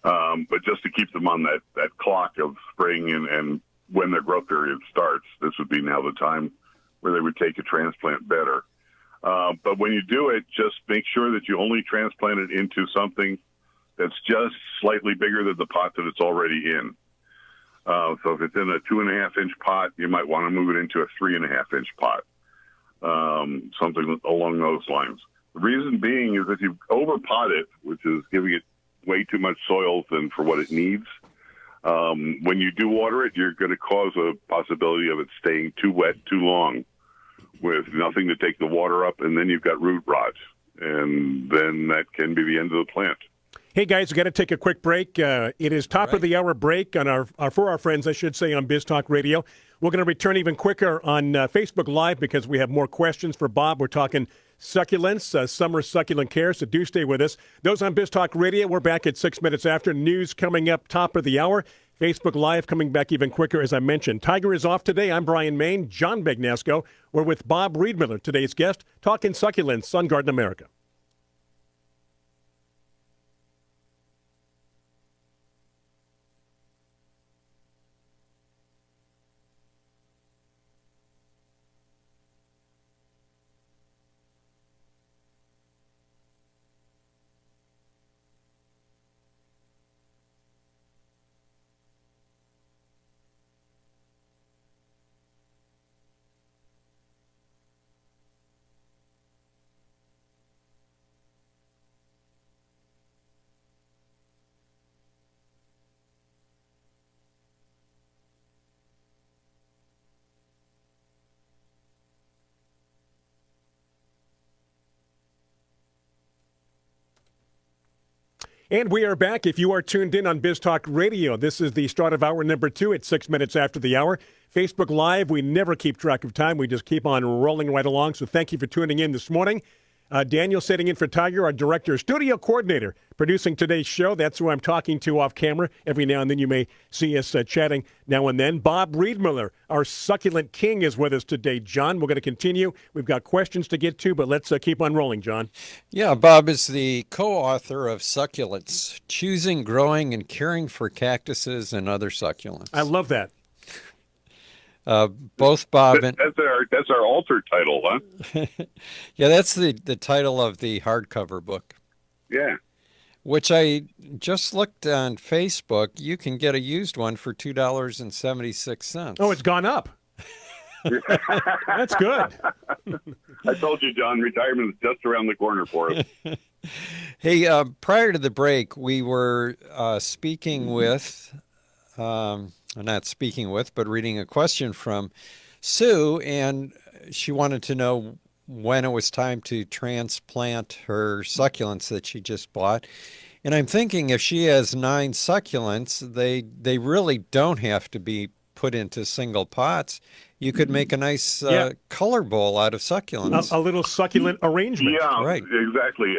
[SPEAKER 4] but just to keep them on that clock of spring and when their growth period starts, this would be now the time where they would take a transplant better. But when you do it, just make sure that you only transplant it into something that's just slightly bigger than the pot that it's already in. So if it's in a 2.5-inch pot, you might want to move it into a 3.5-inch pot, something along those lines. The reason being is if you overpot it, which is giving it way too much soil than for what it needs, when you do water it, you're going to cause a possibility of it staying too wet too long with nothing to take the water up, and then you've got root rot, and then that can be the end of the plant.
[SPEAKER 1] Hey, guys, we've got to take a quick break. It is top of the hour break on for our friends, I should say, on Biz Talk Radio. We're going to return even quicker on Facebook Live because we have more questions for Bob. We're talking succulents, summer succulent care, so do stay with us. Those on Biz Talk Radio, we're back at 6 minutes after. News coming up top of the hour. Facebook Live coming back even quicker, as I mentioned. Tiger is off today. I'm Brian Main. John Begnasco. We're with Bob Reidmuller, today's guest, talking succulents on Garden America. And we are back. If you are tuned in on Biz Talk Radio, this is the start of hour number 2 at 6 minutes after the hour. Facebook Live, we never keep track of time. We just keep on rolling right along. So thank you for tuning in this morning. Daniel sitting in for Tiger, our director, studio coordinator, producing today's show. That's who I'm talking to off camera. Every now and then you may see us chatting now and then. Bob Reidmuller, our Succulent King, is with us today. John, we're going to continue. We've got questions to get to, but let's keep on rolling, John.
[SPEAKER 2] Yeah, Bob is the co-author of Succulents, Choosing, Growing, and Caring for Cactuses and Other Succulents.
[SPEAKER 1] I love that.
[SPEAKER 2] Both Bob and...
[SPEAKER 4] That's our alter title, huh?
[SPEAKER 2] Yeah, that's the title of the hardcover book.
[SPEAKER 4] Yeah.
[SPEAKER 2] Which I just looked on Facebook. You can get a used one for $2.76.
[SPEAKER 1] Oh, it's gone up. That's good.
[SPEAKER 4] I told you, John, retirement is just around the corner for us.
[SPEAKER 2] Hey, prior to the break, we were speaking with, not speaking with, but reading a question from Sue, and she wanted to know when it was time to transplant her succulents that she just bought. And I'm thinking if she has 9 succulents, they really don't have to be put into single pots. You could make a nice color bowl out of succulents.
[SPEAKER 1] A little succulent arrangement.
[SPEAKER 4] Yeah,
[SPEAKER 2] right.
[SPEAKER 4] Exactly.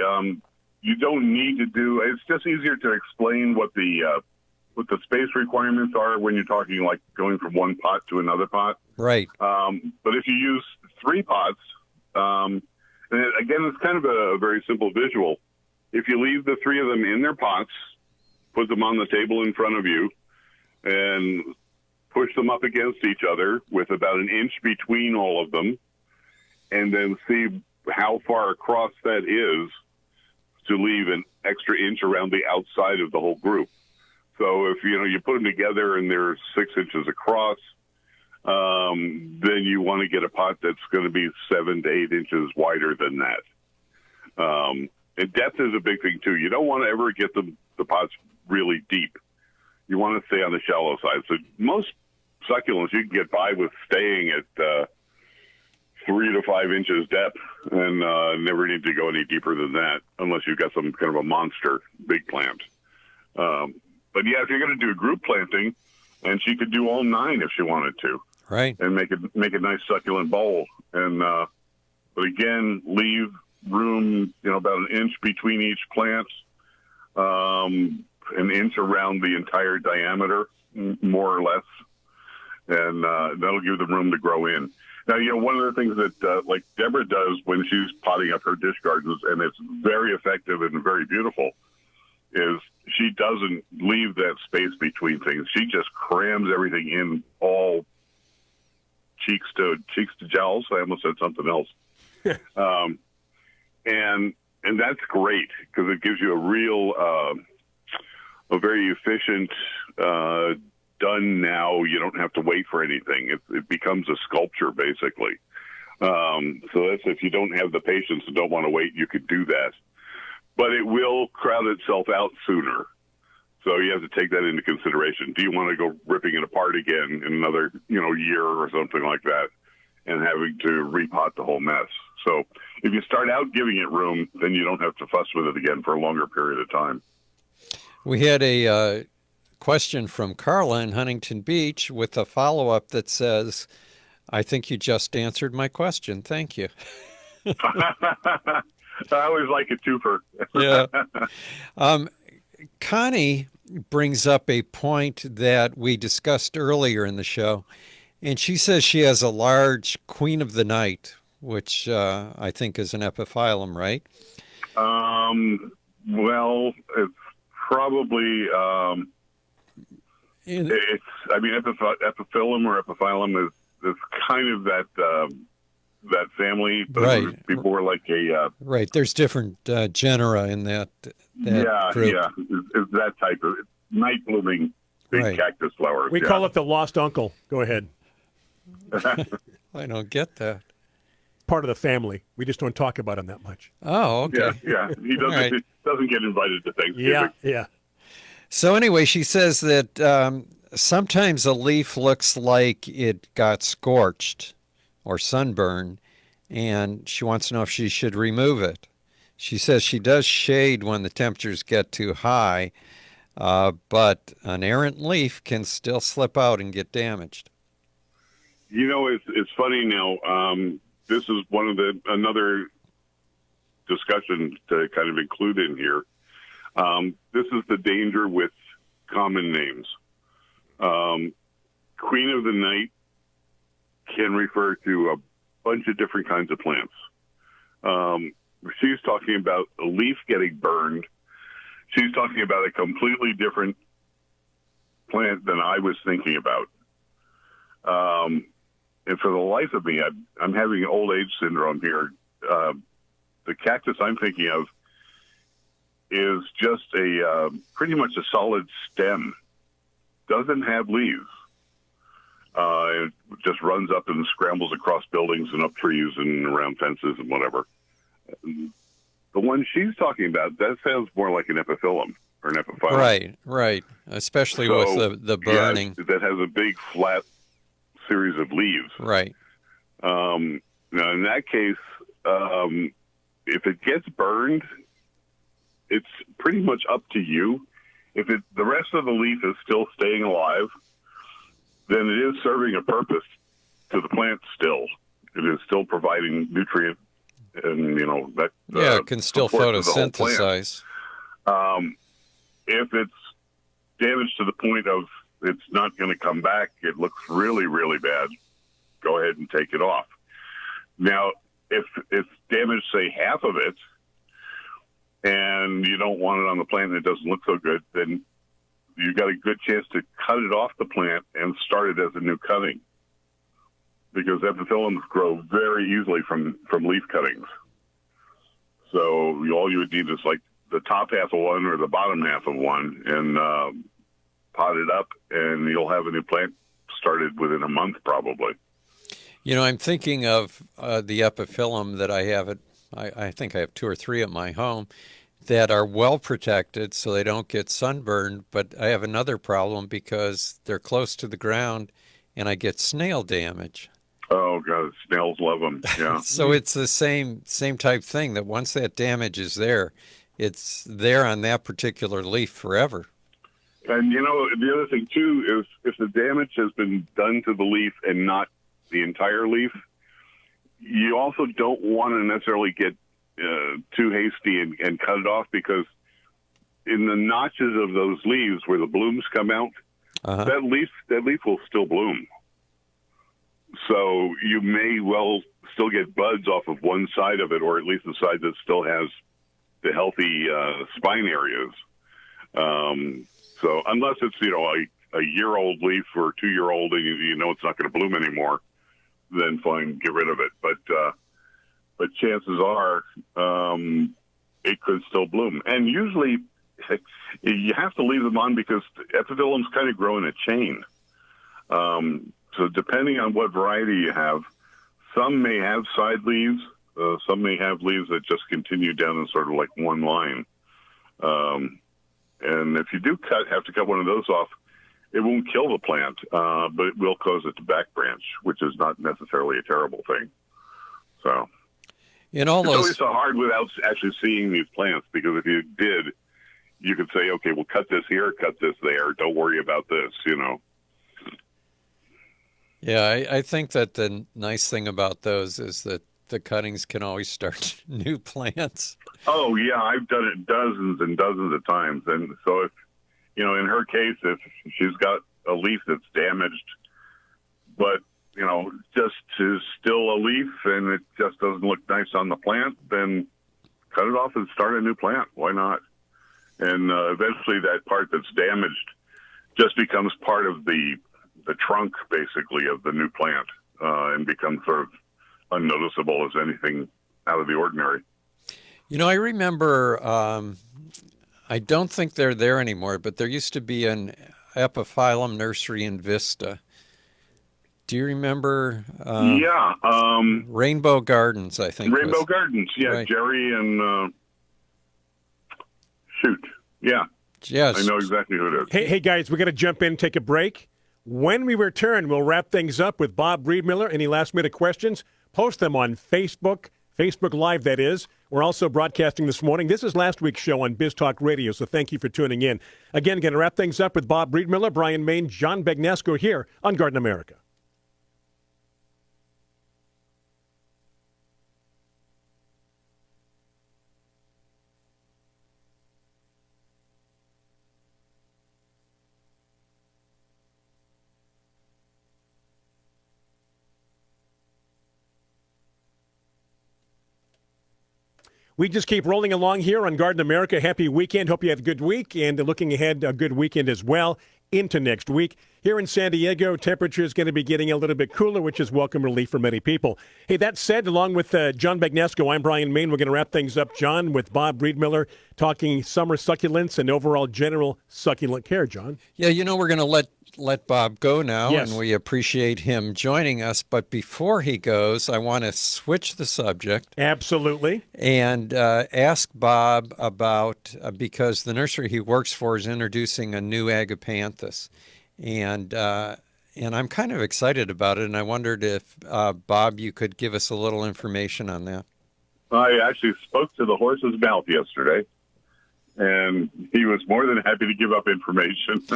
[SPEAKER 4] You don't need to do. It's just easier to explain what the space requirements are when you're talking like going from one pot to another pot.
[SPEAKER 2] Right.
[SPEAKER 4] But if you use 3 pots, and again, it's kind of a very simple visual. If you leave the 3 of them in their pots, put them on the table in front of you, and push them up against each other with about an inch between all of them, and then see how far across that is to leave an extra inch around the outside of the whole group. So if you put them together and they're 6 inches across, then you want to get a pot that's going to be 7 to 8 inches wider than that. And depth is a big thing too. You don't want to ever get the pots really deep. You want to stay on the shallow side. So most succulents you can get by with staying at 3 to 5 inches depth, and never need to go any deeper than that unless you've got some kind of a monster big plant. But yeah, if you're going to do group planting, and she could do all 9 if she wanted to,
[SPEAKER 2] Right.
[SPEAKER 4] and make a nice succulent bowl. And but again, leave room, about an inch between each plant, an inch around the entire diameter, more or less, and that'll give them room to grow in. Now, one of the things that like Deborah does when she's potting up her dish gardens, and it's very effective and very beautiful, is she doesn't leave that space between things. She just crams everything in, all cheeks to jowls. I almost said something else. And that's great because it gives you a real, a very efficient, done now. You don't have to wait for anything. It becomes a sculpture basically. So that's, if you don't have the patience and don't want to wait, you could do that. But it will crowd itself out sooner. So you have to take that into consideration. Do you want to go ripping it apart again in another, year or something like that, and having to repot the whole mess? So if you start out giving it room, then you don't have to fuss with it again for a longer period of time.
[SPEAKER 2] We had a question from Carla in Huntington Beach with a follow-up that says, I think you just answered my question. Thank you.
[SPEAKER 4] I always like a twofer.
[SPEAKER 2] Yeah. Connie brings up a point that we discussed earlier in the show, and she says she has a large Queen of the Night, which I think is an epiphyllum, right?
[SPEAKER 4] Well, it's probably epiphyllum or epiphyllum is kind of that family, but
[SPEAKER 2] right.
[SPEAKER 4] before like a
[SPEAKER 2] right. There's different genera in that group.
[SPEAKER 4] Yeah, it's that type of night blooming big
[SPEAKER 2] Right.
[SPEAKER 4] cactus flowers.
[SPEAKER 1] We call it the lost uncle. Go ahead.
[SPEAKER 2] I don't get that.
[SPEAKER 1] Part of the family. We just don't talk about him that much.
[SPEAKER 2] Oh, okay.
[SPEAKER 4] Yeah. He doesn't
[SPEAKER 2] Right.
[SPEAKER 4] doesn't get invited to Thanksgiving.
[SPEAKER 1] Yeah.
[SPEAKER 2] So anyway, she says that sometimes a leaf looks like it got scorched or sunburned, and she wants to know if she should remove it. She says she does shade when the temperatures get too high, but an errant leaf can still slip out and get damaged.
[SPEAKER 4] You know, it's funny now. This is another discussion to kind of include in here. This is the danger with common names. Queen of the Night can refer to a bunch of different kinds of plants. She's talking about a leaf getting burned. She's talking about a completely different plant than I was thinking about. And for the life of me, I'm having old age syndrome here. The cactus I'm thinking of is just pretty much a solid stem. Doesn't have leaves. It just runs up and scrambles across buildings and up trees and around fences and whatever. The one she's talking about, that sounds more like an epiphyllum or an epiphyllum.
[SPEAKER 2] Right. Especially with the burning.
[SPEAKER 4] Yeah, that has a big flat series of leaves.
[SPEAKER 2] Right.
[SPEAKER 4] Now, in that case, if it gets burned, it's pretty much up to you. If the rest of the leaf is still staying alive, then it is serving a purpose to the plant still. It is still providing nutrient, and that
[SPEAKER 2] it can still photosynthesize.
[SPEAKER 4] If it's damaged to the point of it's not going to come back, it looks really, really bad, go ahead and take it off. Now, if it's damaged, say, half of it, and you don't want it on the plant and it doesn't look so good, then you've got a good chance to cut it off the plant and start it as a new cutting, because epiphyllums grow very easily from leaf cuttings. So all you would need is like the top half of one or the bottom half of one, and pot it up, and you'll have a new plant started within a month probably.
[SPEAKER 2] I'm thinking of the epiphyllum that I have I think I have 2 or 3 at my home that are well protected so they don't get sunburned, but I have another problem because they're close to the ground and I get snail damage.
[SPEAKER 4] Oh God, snails love them. Yeah.
[SPEAKER 2] So it's the same type thing, that once that damage is there, it's there on that particular leaf forever.
[SPEAKER 4] And the other thing too is if the damage has been done to the leaf and not the entire leaf, you also don't want to necessarily get too hasty and cut it off, because in the notches of those leaves where the blooms come out, that leaf will still bloom. So you may well still get buds off of one side of it, or at least the side that still has the healthy spine areas. So unless it's a year-old leaf or 2-year-old and you know it's not going to bloom anymore, then fine, get rid of it. But chances are it could still bloom. And usually you have to leave them on because epiphyllums kind of grow in a chain. So depending on what variety you have, some may have side leaves, some may have leaves that just continue down in sort of like one line. And if you do have to cut one of those off, it won't kill the plant, but it will cause it to back branch, which is not necessarily a terrible thing. So it's always so hard without actually seeing these plants, because if you did, you could say, okay, we'll cut this here, cut this there. Don't worry about this,
[SPEAKER 2] Yeah, I think that the nice thing about those is that the cuttings can always start new plants.
[SPEAKER 4] Oh, yeah, I've done it dozens and dozens of times. And so if, in her case, if she's got a leaf that's damaged, but, just is still a leaf and it just doesn't look nice on the plant, then cut it off and start a new plant. Why not? And eventually that part that's damaged just becomes part of the trunk, basically, of the new plant, and becomes sort of unnoticeable as anything out of the ordinary.
[SPEAKER 2] I remember, I don't think they're there anymore, but there used to be an epiphyllum nursery in Vista. Do you remember?
[SPEAKER 4] Yeah.
[SPEAKER 2] Rainbow Gardens, I think.
[SPEAKER 4] Rainbow Gardens, yeah. Right. Jerry and, yeah.
[SPEAKER 2] Yes.
[SPEAKER 4] I know exactly who it is.
[SPEAKER 1] Hey guys, we got to jump in, take a break. When we return, we'll wrap things up with Bob Reidmuller. Any last-minute questions? Post them on Facebook Live, that is. We're also broadcasting this morning. This is last week's show on Biz Talk Radio, so thank you for tuning in. Again, going to wrap things up with Bob Reidmuller, Brian Main, John Begnasco here on Garden America. We just keep rolling along here on Garden America. Happy weekend. Hope you had a good week, and looking ahead, a good weekend as well into next week. Here in San Diego, temperature is going to be getting a little bit cooler, which is welcome relief for many people. Hey, that said, along with John Begnasco, I'm Brian Main. We're going to wrap things up, John, with Bob Reidmuller talking summer succulents and overall general succulent care, John.
[SPEAKER 2] Yeah, we're going to let Bob go now,
[SPEAKER 1] Yes.
[SPEAKER 2] and we appreciate him joining us. But before he goes, I want to switch the subject.
[SPEAKER 1] Absolutely.
[SPEAKER 2] And ask Bob about, because the nursery he works for is introducing a new agapanthus. And I'm kind of excited about it, and I wondered if, Bob, you could give us a little information on that.
[SPEAKER 4] I actually spoke to the horse's mouth yesterday, and he was more than happy to give up information.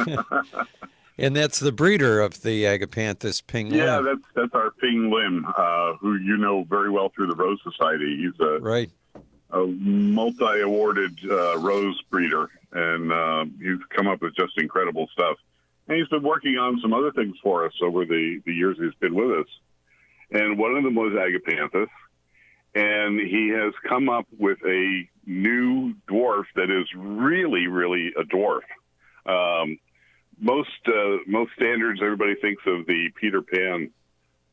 [SPEAKER 2] And that's the breeder of the agapanthus, Ping Lim.
[SPEAKER 4] Yeah, that's our Ping Lim, who you know very well through the Rose Society. He's
[SPEAKER 2] Right.
[SPEAKER 4] a multi-awarded rose breeder, and he's come up with just incredible stuff. And he's been working on some other things for us over the years he's been with us. And one of them was agapanthus. And he has come up with a new dwarf that is really, really a dwarf. Most standards, everybody thinks of the Peter Pan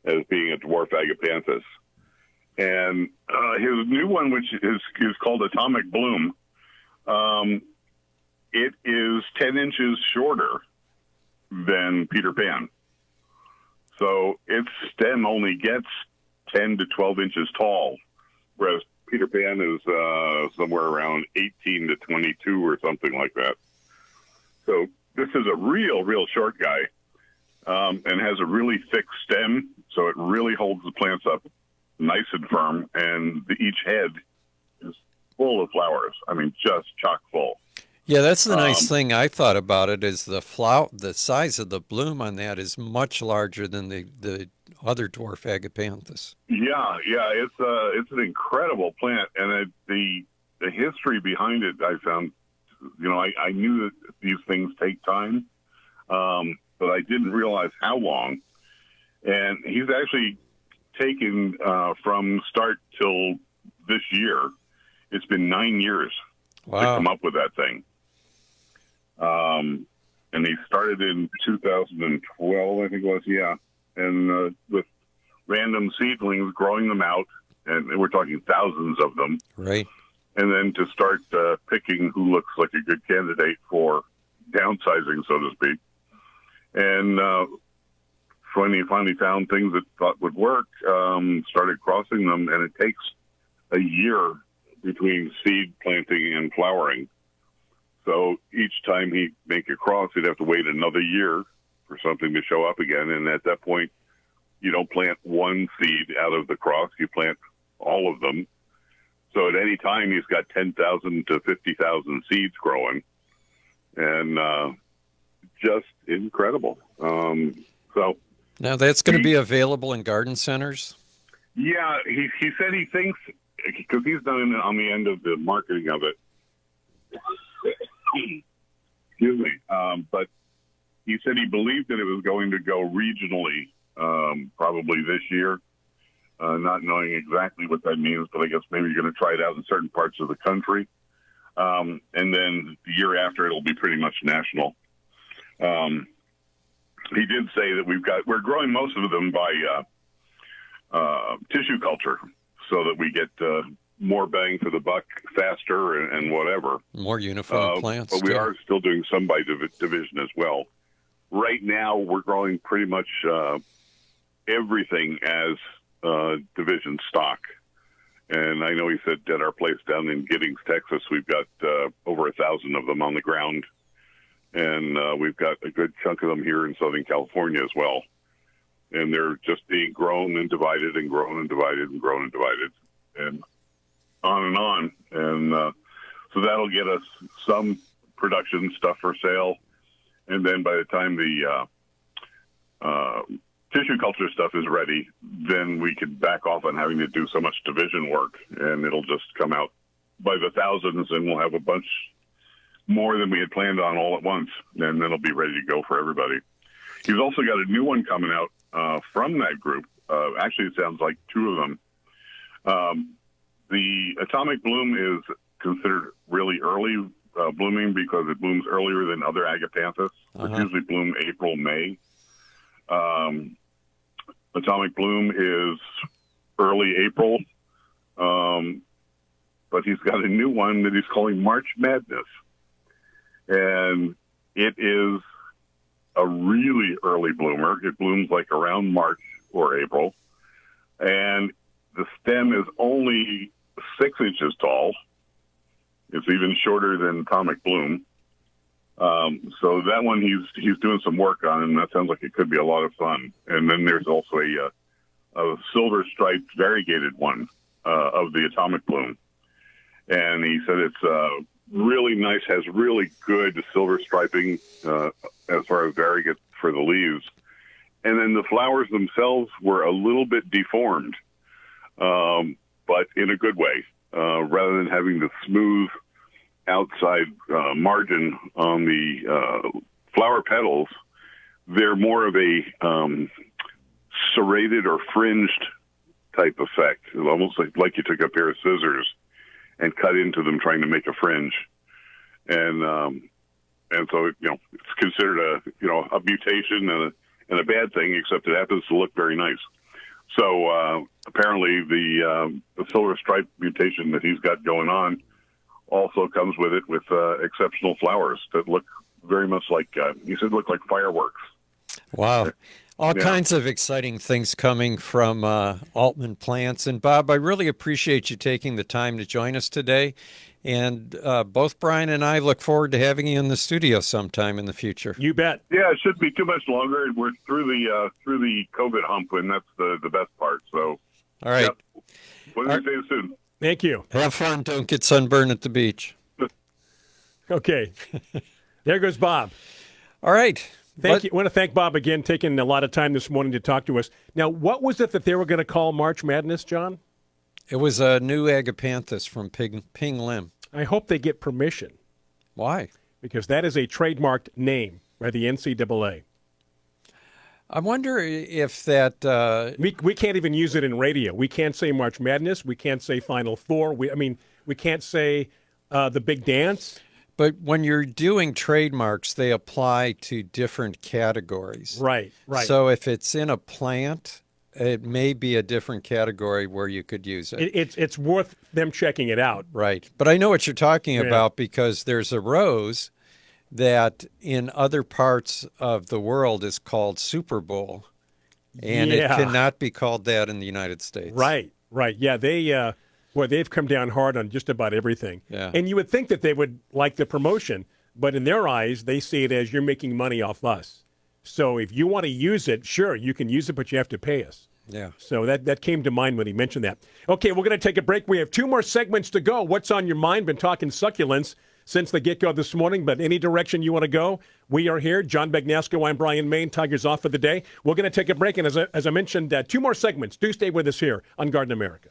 [SPEAKER 4] as being a dwarf agapanthus. And his new one, which is called Atomic Bloom, it is 10 inches shorter than Peter Pan. So its stem only gets 10 to 12 inches tall, whereas Peter Pan is somewhere around 18 to 22 or something like that. So this is a real short guy, and has a really thick stem, so it really holds the plants up nice and firm, and each head is full of flowers. I mean, just chock full.
[SPEAKER 2] Yeah, that's the nice thing I thought about it is the size of the bloom on that is much larger than the other dwarf agapanthus.
[SPEAKER 4] Yeah, it's an incredible plant, and the history behind it, I found, I knew that these things take time, but I didn't realize how long. And he's actually taken from start till this year. It's been 9 years to come up with that thing. And he started in 2012, I think it was, yeah. And with random seedlings, growing them out, and we're talking thousands of them.
[SPEAKER 2] Right.
[SPEAKER 4] And then to start picking who looks like a good candidate for downsizing, so to speak. And when he finally found things that thought would work, started crossing them, and it takes a year between seed planting and flowering. So each time he'd make a cross, he'd have to wait another year for something to show up again. And at that point, you don't plant one seed out of the cross, you plant all of them. So at any time, he's got 10,000 to 50,000 seeds growing, and just incredible. So
[SPEAKER 2] now that's going to be available in garden centers?
[SPEAKER 4] Yeah, he said he thinks, because he's done on the end of the marketing of it, excuse me, but he said he believed that it was going to go regionally probably this year. Not knowing exactly what that means, but I guess maybe you're going to try it out in certain parts of the country. And then the year after, it'll be pretty much national. He did say that we're growing most of them by tissue culture so that we get more bang for the buck faster and whatever.
[SPEAKER 2] More uniform plants.
[SPEAKER 4] But we are still doing some by division as well. Right now, we're growing pretty much everything as division stock. And I know he said at our place down in Giddings, Texas, we've got over 1,000 of them on the ground. And we've got a good chunk of them here in Southern California as well. And they're just being grown and divided and grown and divided and grown and divided. And on and on. And so that'll get us some production stuff for sale. And then by the time the tissue culture stuff is ready, then we could back off on having to do so much division work, and it'll just come out by the thousands, and we'll have a bunch more than we had planned on all at once, and then it'll be ready to go for everybody. He's also got a new one coming out from that group. Actually, it sounds like two of them. The Atomic Bloom is considered really early blooming because it blooms earlier than other agapanthus, which usually bloom April, May. Atomic Bloom is early April, but he's got a new one that he's calling March Madness. And it is a really early bloomer. It blooms like around March or April. And the stem is only 6 inches tall. It's even shorter than Atomic Bloom. So that one he's doing some work on, and that sounds like it could be a lot of fun. And then there's also a silver striped variegated one of the Atomic Bloom. And he said it's really nice, has really good silver striping as far as variegates for the leaves. And then the flowers themselves were a little bit deformed, but in a good way, rather than having the smooth outside margin on the flower petals. They're more of a serrated or fringed type effect. It's almost like you took a pair of scissors and cut into them trying to make a fringe. And so, it's considered a mutation and a bad thing, except it happens to look very nice. So apparently the silver stripe mutation that he's got going on also comes with it with exceptional flowers that look very much like, he said, look like fireworks.
[SPEAKER 2] Wow. All kinds of exciting things coming from Altman Plants. And Bob, I really appreciate you taking the time to join us today. And both Brian and I look forward to having you in the studio sometime in the future.
[SPEAKER 1] You bet.
[SPEAKER 4] Yeah, it shouldn't be too much longer. We're through the COVID hump, and that's the best part. So,
[SPEAKER 2] all right.
[SPEAKER 4] Yep. We'll see you soon.
[SPEAKER 1] Thank you.
[SPEAKER 2] Have fun. Don't get sunburned at the beach.
[SPEAKER 1] Okay. There goes Bob.
[SPEAKER 2] All right.
[SPEAKER 1] Thank you. I want to thank Bob again, taking a lot of time this morning to talk to us. Now, what was it that they were going to call March Madness, John?
[SPEAKER 2] It was a new agapanthus from Ping Lim.
[SPEAKER 1] I hope they get permission.
[SPEAKER 2] Why?
[SPEAKER 1] Because that is a trademarked name by the NCAA.
[SPEAKER 2] I wonder if that...
[SPEAKER 1] We can't even use it in radio. We can't say March Madness. We can't say Final Four. We can't say the big dance.
[SPEAKER 2] But when you're doing trademarks, they apply to different categories.
[SPEAKER 1] Right.
[SPEAKER 2] So if it's in a plant, it may be a different category where you could use it.
[SPEAKER 1] It's worth them checking it out.
[SPEAKER 2] Right. But I know what you're talking about because there's a rose that in other parts of the world is called Super Bowl, and it cannot be called that in the United States.
[SPEAKER 1] Right. Yeah, they've come down hard on just about everything.
[SPEAKER 2] Yeah.
[SPEAKER 1] And you would think that they would like the promotion, but in their eyes, they see it as you're making money off us. So if you want to use it, sure, you can use it, but you have to pay us.
[SPEAKER 2] Yeah.
[SPEAKER 1] So that came to mind when he mentioned that. Okay, we're going to take a break. We have 2 more segments to go. What's on your mind? Been talking succulents since the get-go this morning, but any direction you want to go, we are here. John Bagnasco, I'm Brian Main. Tigers off for the day. We're going to take a break, and as I mentioned, 2 more segments. Do stay with us here on Garden America.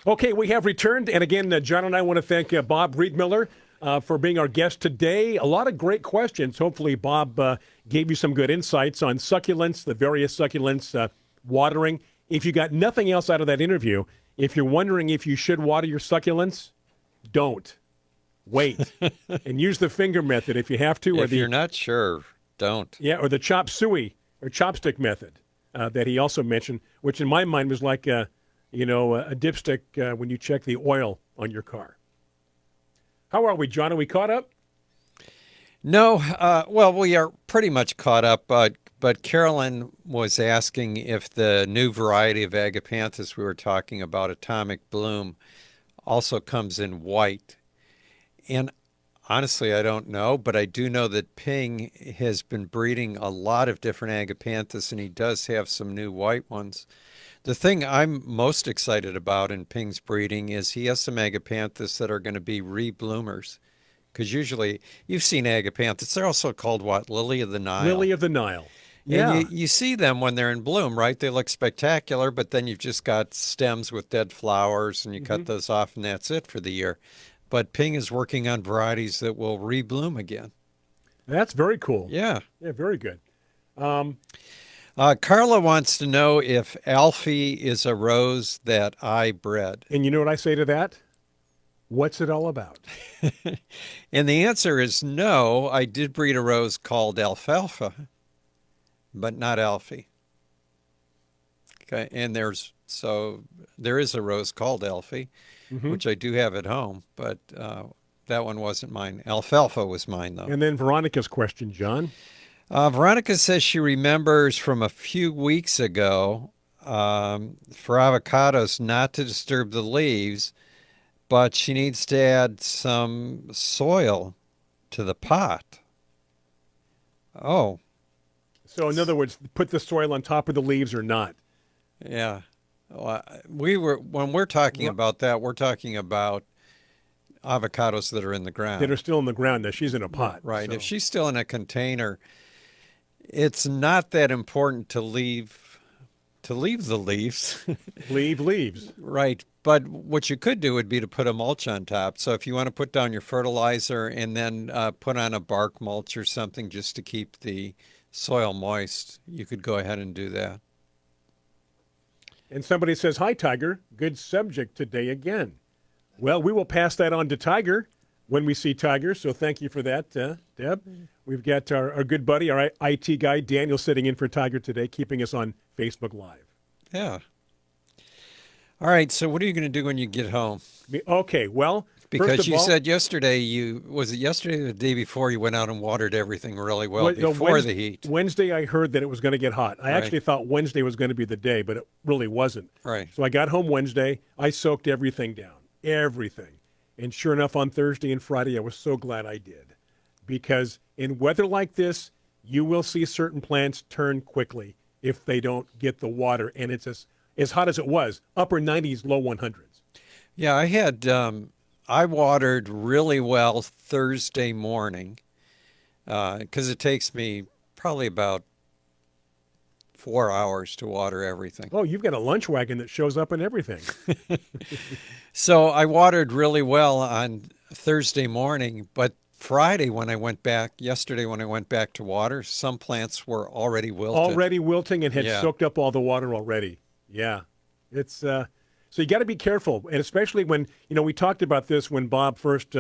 [SPEAKER 1] Okay, we have returned. And again, John and I want to thank Bob Reidmuller for being our guest today. A lot of great questions. Hopefully, Bob gave you some good insights on succulents, the various succulents, watering. If you got nothing else out of that interview, if you're wondering if you should water your succulents, don't. Wait. And use the finger method if you have to.
[SPEAKER 2] If you're not sure, don't.
[SPEAKER 1] Yeah, or the chop suey or chopstick method that he also mentioned, which in my mind was like a dipstick when you check the oil on your car. How are we, John? Are we caught up?
[SPEAKER 2] No, well, we are pretty much caught up, but Carolyn was asking if the new variety of agapanthus we were talking about, Atomic Bloom, also comes in white. And honestly, I don't know, but I do know that Ping has been breeding a lot of different agapanthus, and he does have some new white ones. The thing I'm most excited about in Ping's breeding is he has some agapanthus that are going to be rebloomers. Because usually, you've seen agapanthus. They're also called what? Lily of the Nile.
[SPEAKER 1] Lily of the Nile. Yeah.
[SPEAKER 2] And you see them when they're in bloom, right? They look spectacular, but then you've just got stems with dead flowers, and you cut those off, and that's it for the year. But Ping is working on varieties that will rebloom again.
[SPEAKER 1] That's very cool.
[SPEAKER 2] Yeah.
[SPEAKER 1] Yeah, very good.
[SPEAKER 2] Carla wants to know if Alfie is a rose that I bred.
[SPEAKER 1] And you know what I say to that? What's it all about?
[SPEAKER 2] And the answer is no. I did breed a rose called Alfalfa, but not Alfie. Okay, and there is a rose called Alfie, which I do have at home, but that one wasn't mine. Alfalfa was mine, though.
[SPEAKER 1] And then Veronica's question, John.
[SPEAKER 2] Veronica says she remembers from a few weeks ago for avocados not to disturb the leaves, but she needs to add some soil to the pot. Oh.
[SPEAKER 1] So in other words, put the soil on top of the leaves or not.
[SPEAKER 2] Yeah. Well, when we're talking about that, we're talking about avocados that are in the ground.
[SPEAKER 1] That are still in the ground. Now she's in a pot.
[SPEAKER 2] Right.
[SPEAKER 1] So.
[SPEAKER 2] If she's still in a container, it's not that important to leave the leaves.
[SPEAKER 1] Leave leaves.
[SPEAKER 2] Right. But what you could do would be to put a mulch on top. So if you want to put down your fertilizer and then put on a bark mulch or something just to keep the soil moist, you could go ahead and do that.
[SPEAKER 1] And somebody says, hi, Tiger. Good subject today again. Well, we will pass that on to Tiger when we see Tiger. So thank you for that, Deb. We've got our good buddy, our IT guy, Daniel, sitting in for Tiger today, keeping us on Facebook Live.
[SPEAKER 2] Yeah. All right. So what are you going to do when you get home?
[SPEAKER 1] Okay. Well,
[SPEAKER 2] because you said yesterday, was it yesterday or the day before, you went out and watered everything really well before the heat?
[SPEAKER 1] Wednesday, I heard that it was going to get hot. I actually thought Wednesday was going to be the day, but it really wasn't.
[SPEAKER 2] Right.
[SPEAKER 1] So I got home Wednesday. I soaked everything down, everything. And sure enough, on Thursday and Friday, I was so glad I did. Because in weather like this, you will see certain plants turn quickly if they don't get the water. And it's as hot as it was, upper 90s, low 100s.
[SPEAKER 2] Yeah, I had... I watered really well Thursday morning because it takes me probably about 4 hours to water everything.
[SPEAKER 1] Oh, you've got a lunch wagon that shows up in everything.
[SPEAKER 2] So I watered really well on Thursday morning, but Friday when I went back, yesterday when I went back to water, some plants were already wilted.
[SPEAKER 1] Already wilting and had soaked up all the water already. Yeah. It's... So you got to be careful, and especially when, we talked about this when Bob first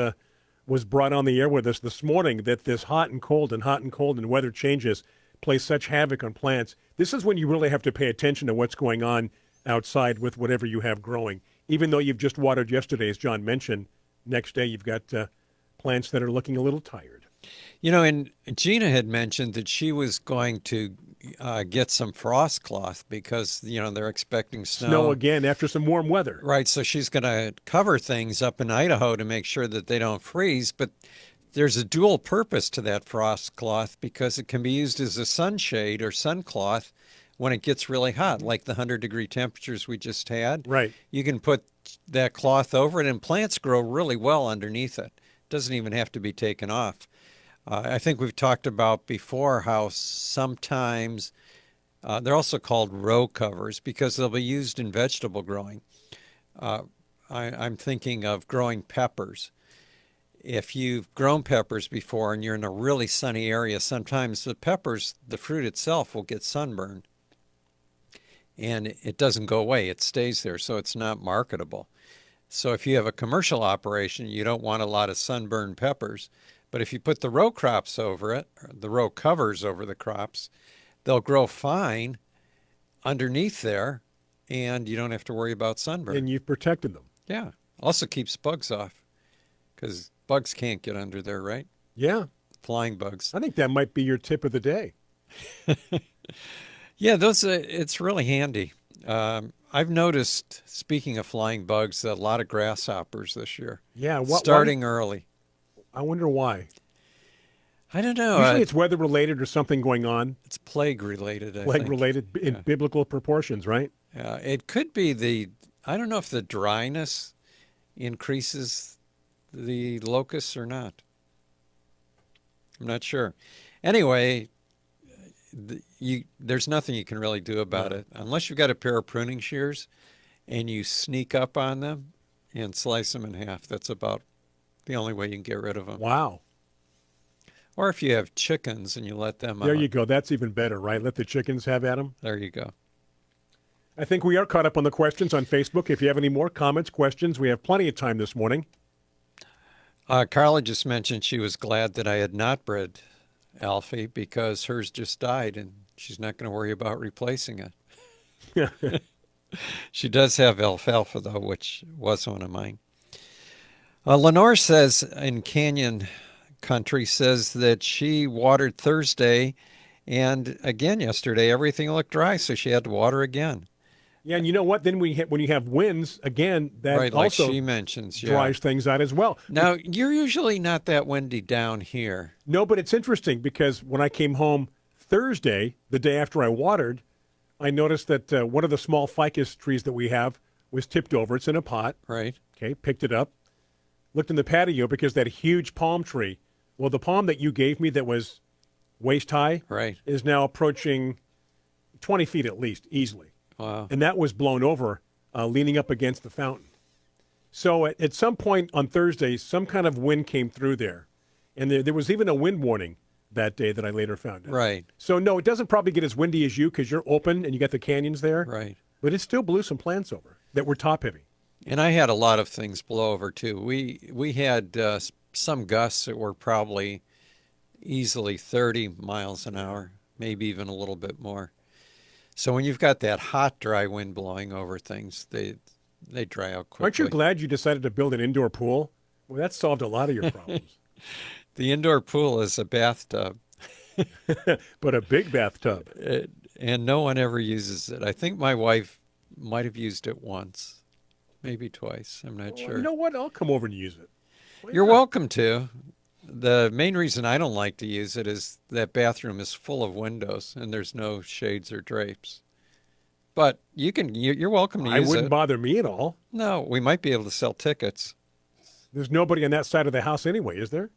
[SPEAKER 1] was brought on the air with us this morning, that this hot and cold and weather changes play such havoc on plants. This is when you really have to pay attention to what's going on outside with whatever you have growing. Even though you've just watered yesterday, as John mentioned, next day you've got plants that are looking a little tired.
[SPEAKER 2] And Gina had mentioned that she was going to get some frost cloth because, they're expecting snow.
[SPEAKER 1] Snow again after some warm weather.
[SPEAKER 2] Right, so she's going to cover things up in Idaho to make sure that they don't freeze. But there's a dual purpose to that frost cloth because it can be used as a sunshade or sun cloth when it gets really hot, like the 100-degree temperatures we just had.
[SPEAKER 1] Right.
[SPEAKER 2] You can put that cloth over it, and plants grow really well underneath it. It doesn't even have to be taken off. I think we've talked about before how sometimes they're also called row covers because they'll be used in vegetable growing. I'm thinking of growing peppers. If you've grown peppers before and you're in a really sunny area, sometimes the peppers, the fruit itself, will get sunburned. and it doesn't go away. It stays there, so it's not marketable. So if you have a commercial operation, you don't want a lot of sunburned peppers. But if you put the row crops over it, or the row covers over the crops, they'll grow fine underneath there, and you don't have to worry about sunburn.
[SPEAKER 1] And you've protected them.
[SPEAKER 2] Yeah. Also keeps bugs off, because bugs can't get under there, right?
[SPEAKER 1] Yeah.
[SPEAKER 2] Flying bugs.
[SPEAKER 1] I think that might be your tip of the day.
[SPEAKER 2] Yeah, those it's really handy. I've noticed, speaking of flying bugs, a lot of grasshoppers this year.
[SPEAKER 1] Yeah.
[SPEAKER 2] Starting early.
[SPEAKER 1] I wonder why.
[SPEAKER 2] I don't know.
[SPEAKER 1] Usually it's weather related or something going on.
[SPEAKER 2] It's plague related, I
[SPEAKER 1] Plague
[SPEAKER 2] think.
[SPEAKER 1] related in biblical proportions, right?
[SPEAKER 2] It could be I don't know if the dryness increases the locusts or not. I'm not sure. Anyway, there's nothing you can really do about it unless you've got a pair of pruning shears and you sneak up on them and slice them in half. That's about the only way you can get rid of them.
[SPEAKER 1] Wow.
[SPEAKER 2] Or if you have chickens and you let them out.
[SPEAKER 1] There you go. That's even better, right? Let the chickens have at them.
[SPEAKER 2] There you go.
[SPEAKER 1] I think we are caught up on the questions on Facebook. If you have any more comments, questions, we have plenty of time this morning.
[SPEAKER 2] Carla just mentioned she was glad that I had not bred Alfie because hers just died and she's not going to worry about replacing it. She does have alfalfa, though, which was one of mine. Lenore says in Canyon Country says that she watered Thursday, and again yesterday everything looked dry, so she had to water again.
[SPEAKER 1] Yeah, and you know what? Then when you have winds, again, that
[SPEAKER 2] right, like
[SPEAKER 1] also
[SPEAKER 2] she mentions,
[SPEAKER 1] dries things out as well.
[SPEAKER 2] Now, you're usually not that windy down here.
[SPEAKER 1] No, but it's interesting because when I came home Thursday, the day after I watered, I noticed that one of the small ficus trees that we have was tipped over. It's in a pot.
[SPEAKER 2] Right.
[SPEAKER 1] Okay, picked it up. Looked in the patio because that huge palm tree, well, the palm that you gave me that was waist high
[SPEAKER 2] Right.
[SPEAKER 1] is now approaching 20 feet at least, easily.
[SPEAKER 2] Wow.
[SPEAKER 1] And that was blown over, leaning up against the fountain. So at some point on Thursday, some kind of wind came through there. And there was even a wind warning that day that I later found out.
[SPEAKER 2] Right.
[SPEAKER 1] So, no, it doesn't probably get as windy as you because you're open and you got the canyons there.
[SPEAKER 2] Right.
[SPEAKER 1] But it still blew some plants over that were top heavy.
[SPEAKER 2] And I had a lot of things blow over, too. We had some gusts that were probably easily 30 miles an hour, maybe even a little bit more. So when you've got that hot, dry wind blowing over things, they dry out quickly.
[SPEAKER 1] Aren't you glad you decided to build an indoor pool? Well, that solved a lot of your problems.
[SPEAKER 2] The indoor pool is a bathtub.
[SPEAKER 1] But a big bathtub.
[SPEAKER 2] And no one ever uses it. I think my wife might have used it once, maybe twice. I'm not sure.
[SPEAKER 1] You know what? I'll come over and use it. Why
[SPEAKER 2] You're
[SPEAKER 1] not?
[SPEAKER 2] welcome to. The main reason I don't like to use it is that bathroom is full of windows and there's no shades or drapes. But you're welcome to use
[SPEAKER 1] I wouldn't
[SPEAKER 2] it.
[SPEAKER 1] bother me at all.
[SPEAKER 2] No, we might be able to sell tickets.
[SPEAKER 1] There's nobody on that side of the house anyway, is there?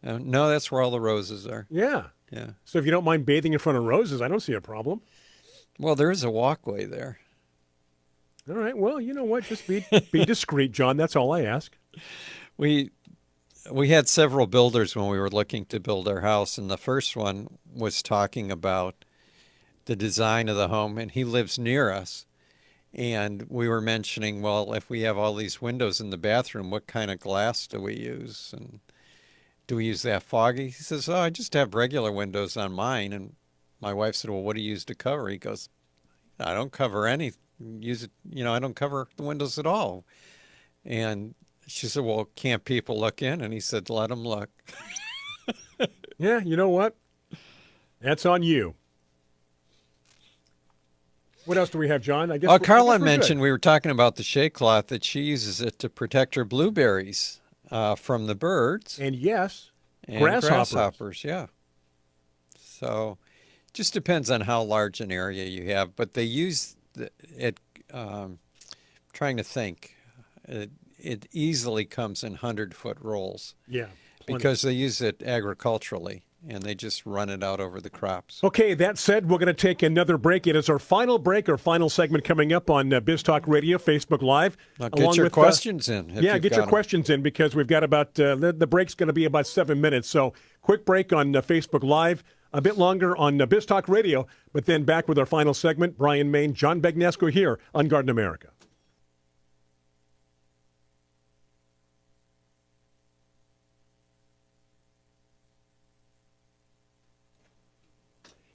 [SPEAKER 2] No, that's where all the roses are.
[SPEAKER 1] Yeah.
[SPEAKER 2] Yeah.
[SPEAKER 1] So if you don't mind bathing in front of roses, I don't see a problem.
[SPEAKER 2] Well, there is a walkway there.
[SPEAKER 1] All right. Well, you know what? Just be discreet, John. That's all I ask.
[SPEAKER 2] We had several builders when we were looking to build our house, and the first one was talking about the design of the home, and he lives near us. And we were mentioning, well, if we have all these windows in the bathroom, what kind of glass do we use? And do we use that foggy? He says, I just have regular windows on mine. And my wife said, well, what do you use to cover? He goes, I don't cover any. Use it, I don't cover the windows at all. And she said, well, can't people look in? And he said, let them look.
[SPEAKER 1] Yeah, you know what? That's on you. What else do we have, John? I guess.
[SPEAKER 2] Carla mentioned we were talking about the shea cloth, that she uses it to protect her blueberries from the birds.
[SPEAKER 1] And yes,
[SPEAKER 2] And
[SPEAKER 1] grasshoppers.
[SPEAKER 2] Yeah. So just depends on how large an area you have. But they use it, trying to think, it easily comes in 100-foot rolls.
[SPEAKER 1] Yeah. Plenty.
[SPEAKER 2] Because they use it agriculturally, and they just run it out over the crops.
[SPEAKER 1] Okay, that said, we're going to take another break. It is our final break, our final segment coming up on Biz Talk Radio, Facebook Live.
[SPEAKER 2] Now get your questions in.
[SPEAKER 1] Yeah, get your questions in because we've got about, the break's going to be about 7 minutes. So quick break on Facebook Live. a bit longer on Biz Talk Radio, but then back with our final segment. Brian Main, John Begnesco here on Garden America.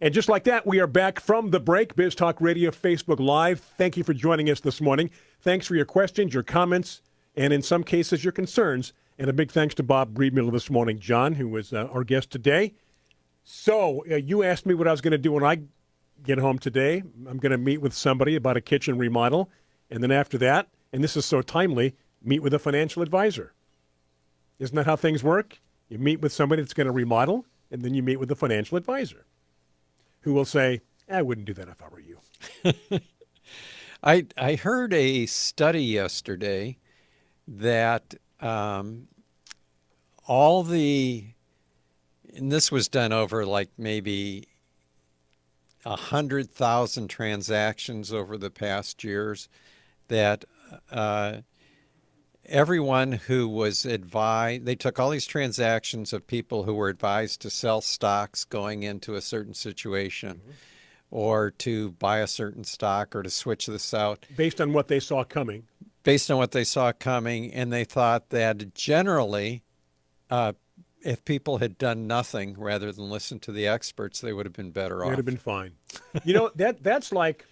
[SPEAKER 1] And just like that, we are back from the break. Biz Talk Radio, Facebook Live. Thank you for joining us this morning. Thanks for your questions, your comments, and in some cases, your concerns. And a big thanks to Bob Reidmuller this morning, John, who was our guest today. So you asked me what I was going to do when I get home today. I'm going to meet with somebody about a kitchen remodel. And then after that, and this is so timely, meet with a financial advisor. Isn't that how things work? You meet with somebody that's going to remodel, and then you meet with a financial advisor who will say, I wouldn't do that if I were you.
[SPEAKER 2] I heard a study yesterday that all the, and this was done over like maybe 100,000 transactions over the past years, that everyone who was advised, they took all these transactions of people who were advised to sell stocks going into a certain situation, or to buy a certain stock, or to switch this out.
[SPEAKER 1] Based on what they saw coming.
[SPEAKER 2] Based on what they saw coming, and they thought that generally, if people had done nothing rather than listen to the experts, they would have been better off.
[SPEAKER 1] They would have been fine. You know, that's like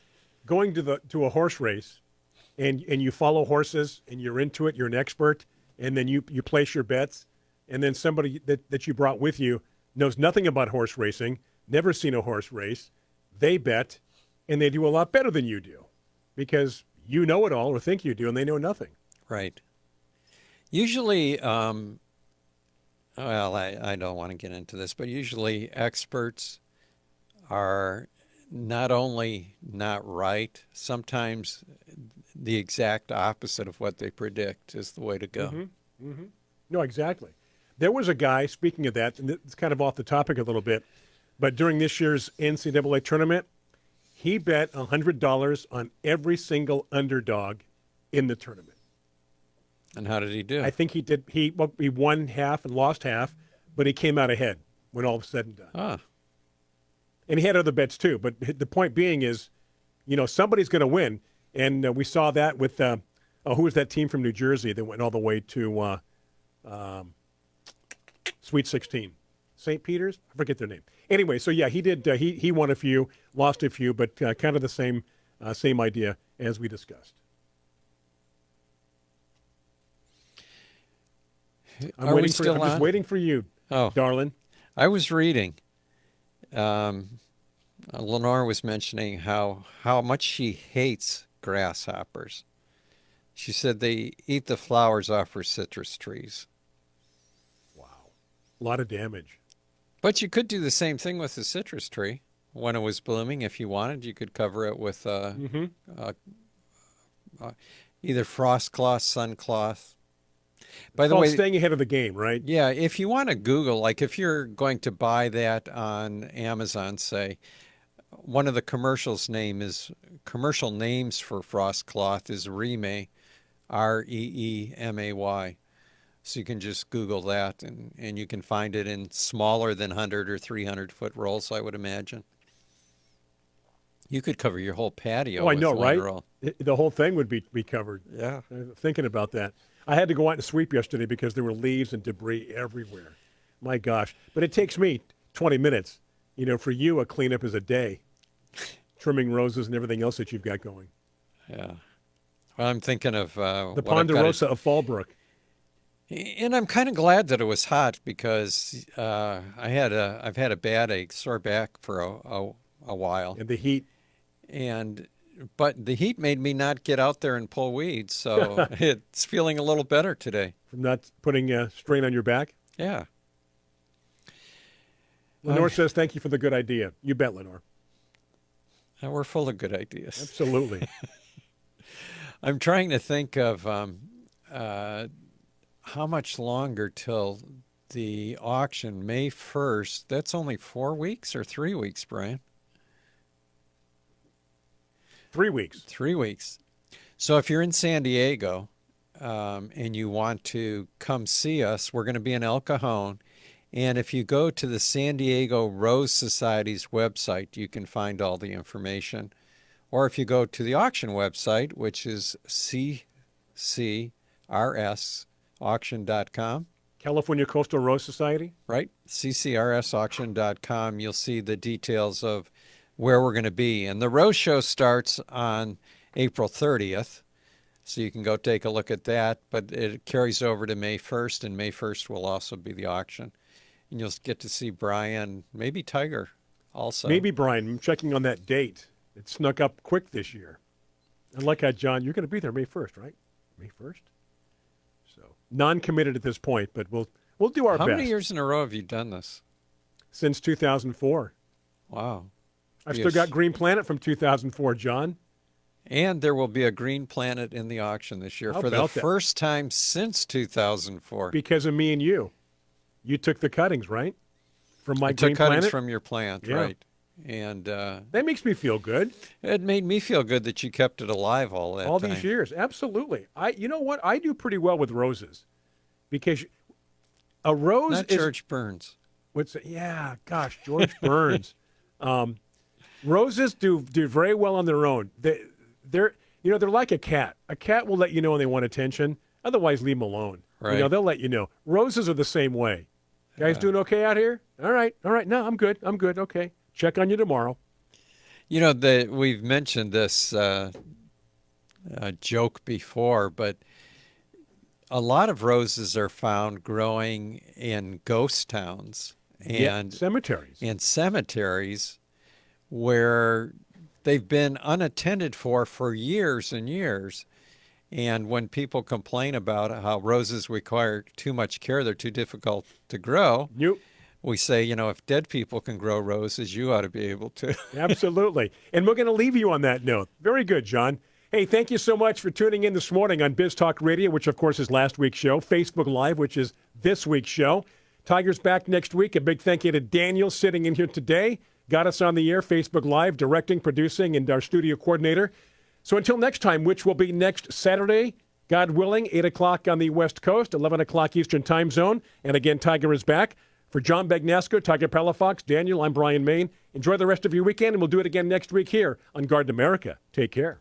[SPEAKER 1] going to a horse race, and you follow horses, and you're into it, you're an expert, and then you place your bets, and then somebody that you brought with you knows nothing about horse racing, never seen a horse race, they bet, and they do a lot better than you do, because you know it all, or think you do, and they know nothing.
[SPEAKER 2] Right. Usually, well, I don't want to get into this, but usually experts are not only not right, sometimes the exact opposite of what they predict is the way to go.
[SPEAKER 1] Mm-hmm. Mm-hmm. No, exactly. There was a guy, speaking of that, and it's kind of off the topic a little bit, but during this year's NCAA tournament, he bet $100 on every single underdog in the tournament.
[SPEAKER 2] And how did he do?
[SPEAKER 1] I think he did. He won half and lost half, but he came out ahead when all was said and done.
[SPEAKER 2] Ah.
[SPEAKER 1] And he had other bets too. But the point being is, you know, somebody's going to win. And we saw that with, who was that team from New Jersey that went all the way to Sweet 16? St. Peter's? I forget their name. Anyway, so yeah, he did. He won a few, lost a few, but kind of the same idea as we discussed. I'm just waiting for you, darling.
[SPEAKER 2] I was reading. Lenore was mentioning how much she hates grasshoppers. She said they eat the flowers off her citrus trees.
[SPEAKER 1] Wow. A lot of damage.
[SPEAKER 2] But you could do the same thing with the citrus tree. When it was blooming, if you wanted, you could cover it with either frost cloth, sun cloth. By the way,
[SPEAKER 1] staying ahead of the game, right?
[SPEAKER 2] Yeah, if you want to Google, like if you're going to buy that on Amazon, say, one of the commercial names for frost cloth is Reemay, Reemay. So you can just Google that, and you can find it in smaller than 100 or 300 foot rolls, I would imagine. You could cover your whole patio.
[SPEAKER 1] Oh, I know,
[SPEAKER 2] with
[SPEAKER 1] right?
[SPEAKER 2] one roll.
[SPEAKER 1] The whole thing would be covered.
[SPEAKER 2] Yeah.
[SPEAKER 1] Thinking about that. I had to go out and sweep yesterday because there were leaves and debris everywhere. My gosh. But it takes me 20 minutes. You know, for you, a cleanup is a day. Trimming roses and everything else that you've got going.
[SPEAKER 2] Yeah. Well, I'm thinking of
[SPEAKER 1] the Ponderosa of Fallbrook.
[SPEAKER 2] And I'm kind of glad that it was hot because I've had a bad sore back for a while.
[SPEAKER 1] And the heat.
[SPEAKER 2] But the heat made me not get out there and pull weeds, so it's feeling a little better today.
[SPEAKER 1] From not putting a strain on your back?
[SPEAKER 2] Yeah.
[SPEAKER 1] Lenore says, thank you for the good idea. You bet, Lenore.
[SPEAKER 2] We're full of good ideas.
[SPEAKER 1] Absolutely.
[SPEAKER 2] I'm trying to think of how much longer till the auction, May 1st. That's only 4 weeks or 3 weeks, Brian?
[SPEAKER 1] 3 weeks.
[SPEAKER 2] 3 weeks. So if you're in San Diego and you want to come see us, we're going to be in El Cajon. And if you go to the San Diego Rose Society's website, you can find all the information. Or if you go to the auction website, which is ccrsauction.com,
[SPEAKER 1] California Coastal Rose Society.
[SPEAKER 2] right? ccrsauction.com, you'll see the details of where we're going to be. And the Rose Show starts on April 30th, so you can go take a look at that. But it carries over to May 1st, and May 1st will also be the auction. And you'll get to see Brian, maybe Tiger also.
[SPEAKER 1] Maybe, Brian. I'm checking on that date. It snuck up quick this year. I like how, John, you're going to be there May 1st, right? May 1st? So, non-committed at this point, but we'll do our
[SPEAKER 2] How
[SPEAKER 1] best.
[SPEAKER 2] many years in a row have you done this?
[SPEAKER 1] Since 2004.
[SPEAKER 2] Wow.
[SPEAKER 1] I've
[SPEAKER 2] Yes.
[SPEAKER 1] still got Green Planet from 2004, John.
[SPEAKER 2] And there will be a Green Planet in the auction this year
[SPEAKER 1] How
[SPEAKER 2] for the
[SPEAKER 1] about that?
[SPEAKER 2] first time since 2004.
[SPEAKER 1] Because of me and you. You took the cuttings, right? From my
[SPEAKER 2] I
[SPEAKER 1] Green
[SPEAKER 2] took cuttings
[SPEAKER 1] Planet?
[SPEAKER 2] from your plant,
[SPEAKER 1] Yeah.
[SPEAKER 2] right? And
[SPEAKER 1] That makes me feel good.
[SPEAKER 2] it made me feel good that you kept it alive all that
[SPEAKER 1] All
[SPEAKER 2] time.
[SPEAKER 1] these years. Absolutely. You know what? I do pretty well with roses. Because a rose
[SPEAKER 2] Not
[SPEAKER 1] is...
[SPEAKER 2] George Burns.
[SPEAKER 1] Yeah, gosh, George Burns. Roses do very well on their own. They're like a cat. A cat will let you know when they want attention. Otherwise, leave them alone.
[SPEAKER 2] Right.
[SPEAKER 1] They'll let you know. Roses are the same way. Guys doing okay out here? All right. No, I'm good. Okay. Check on you tomorrow.
[SPEAKER 2] We've mentioned this joke before, but a lot of roses are found growing in ghost towns and
[SPEAKER 1] cemeteries
[SPEAKER 2] where they've been unattended for years and years. And when people complain about how roses require too much care, they're too difficult to grow, we say, if dead people can grow roses, you ought to be able to.
[SPEAKER 1] Absolutely. And we're going to leave you on that note. Very good, John. Hey, thank you so much for tuning in this morning on Biz Talk Radio, which, of course, is last week's show, Facebook Live, which is this week's show. Tiger's back next week. A big thank you to Daniel sitting in here today. Got us on the air, Facebook Live, directing, producing, and our studio coordinator. So until next time, which will be next Saturday, God willing, 8 o'clock on the West Coast, 11 o'clock Eastern Time Zone. And again, Tiger is back. For John Bagnasco, Tiger Palafox, Daniel, I'm Brian Main. Enjoy the rest of your weekend, and we'll do it again next week here on Garden America. Take care.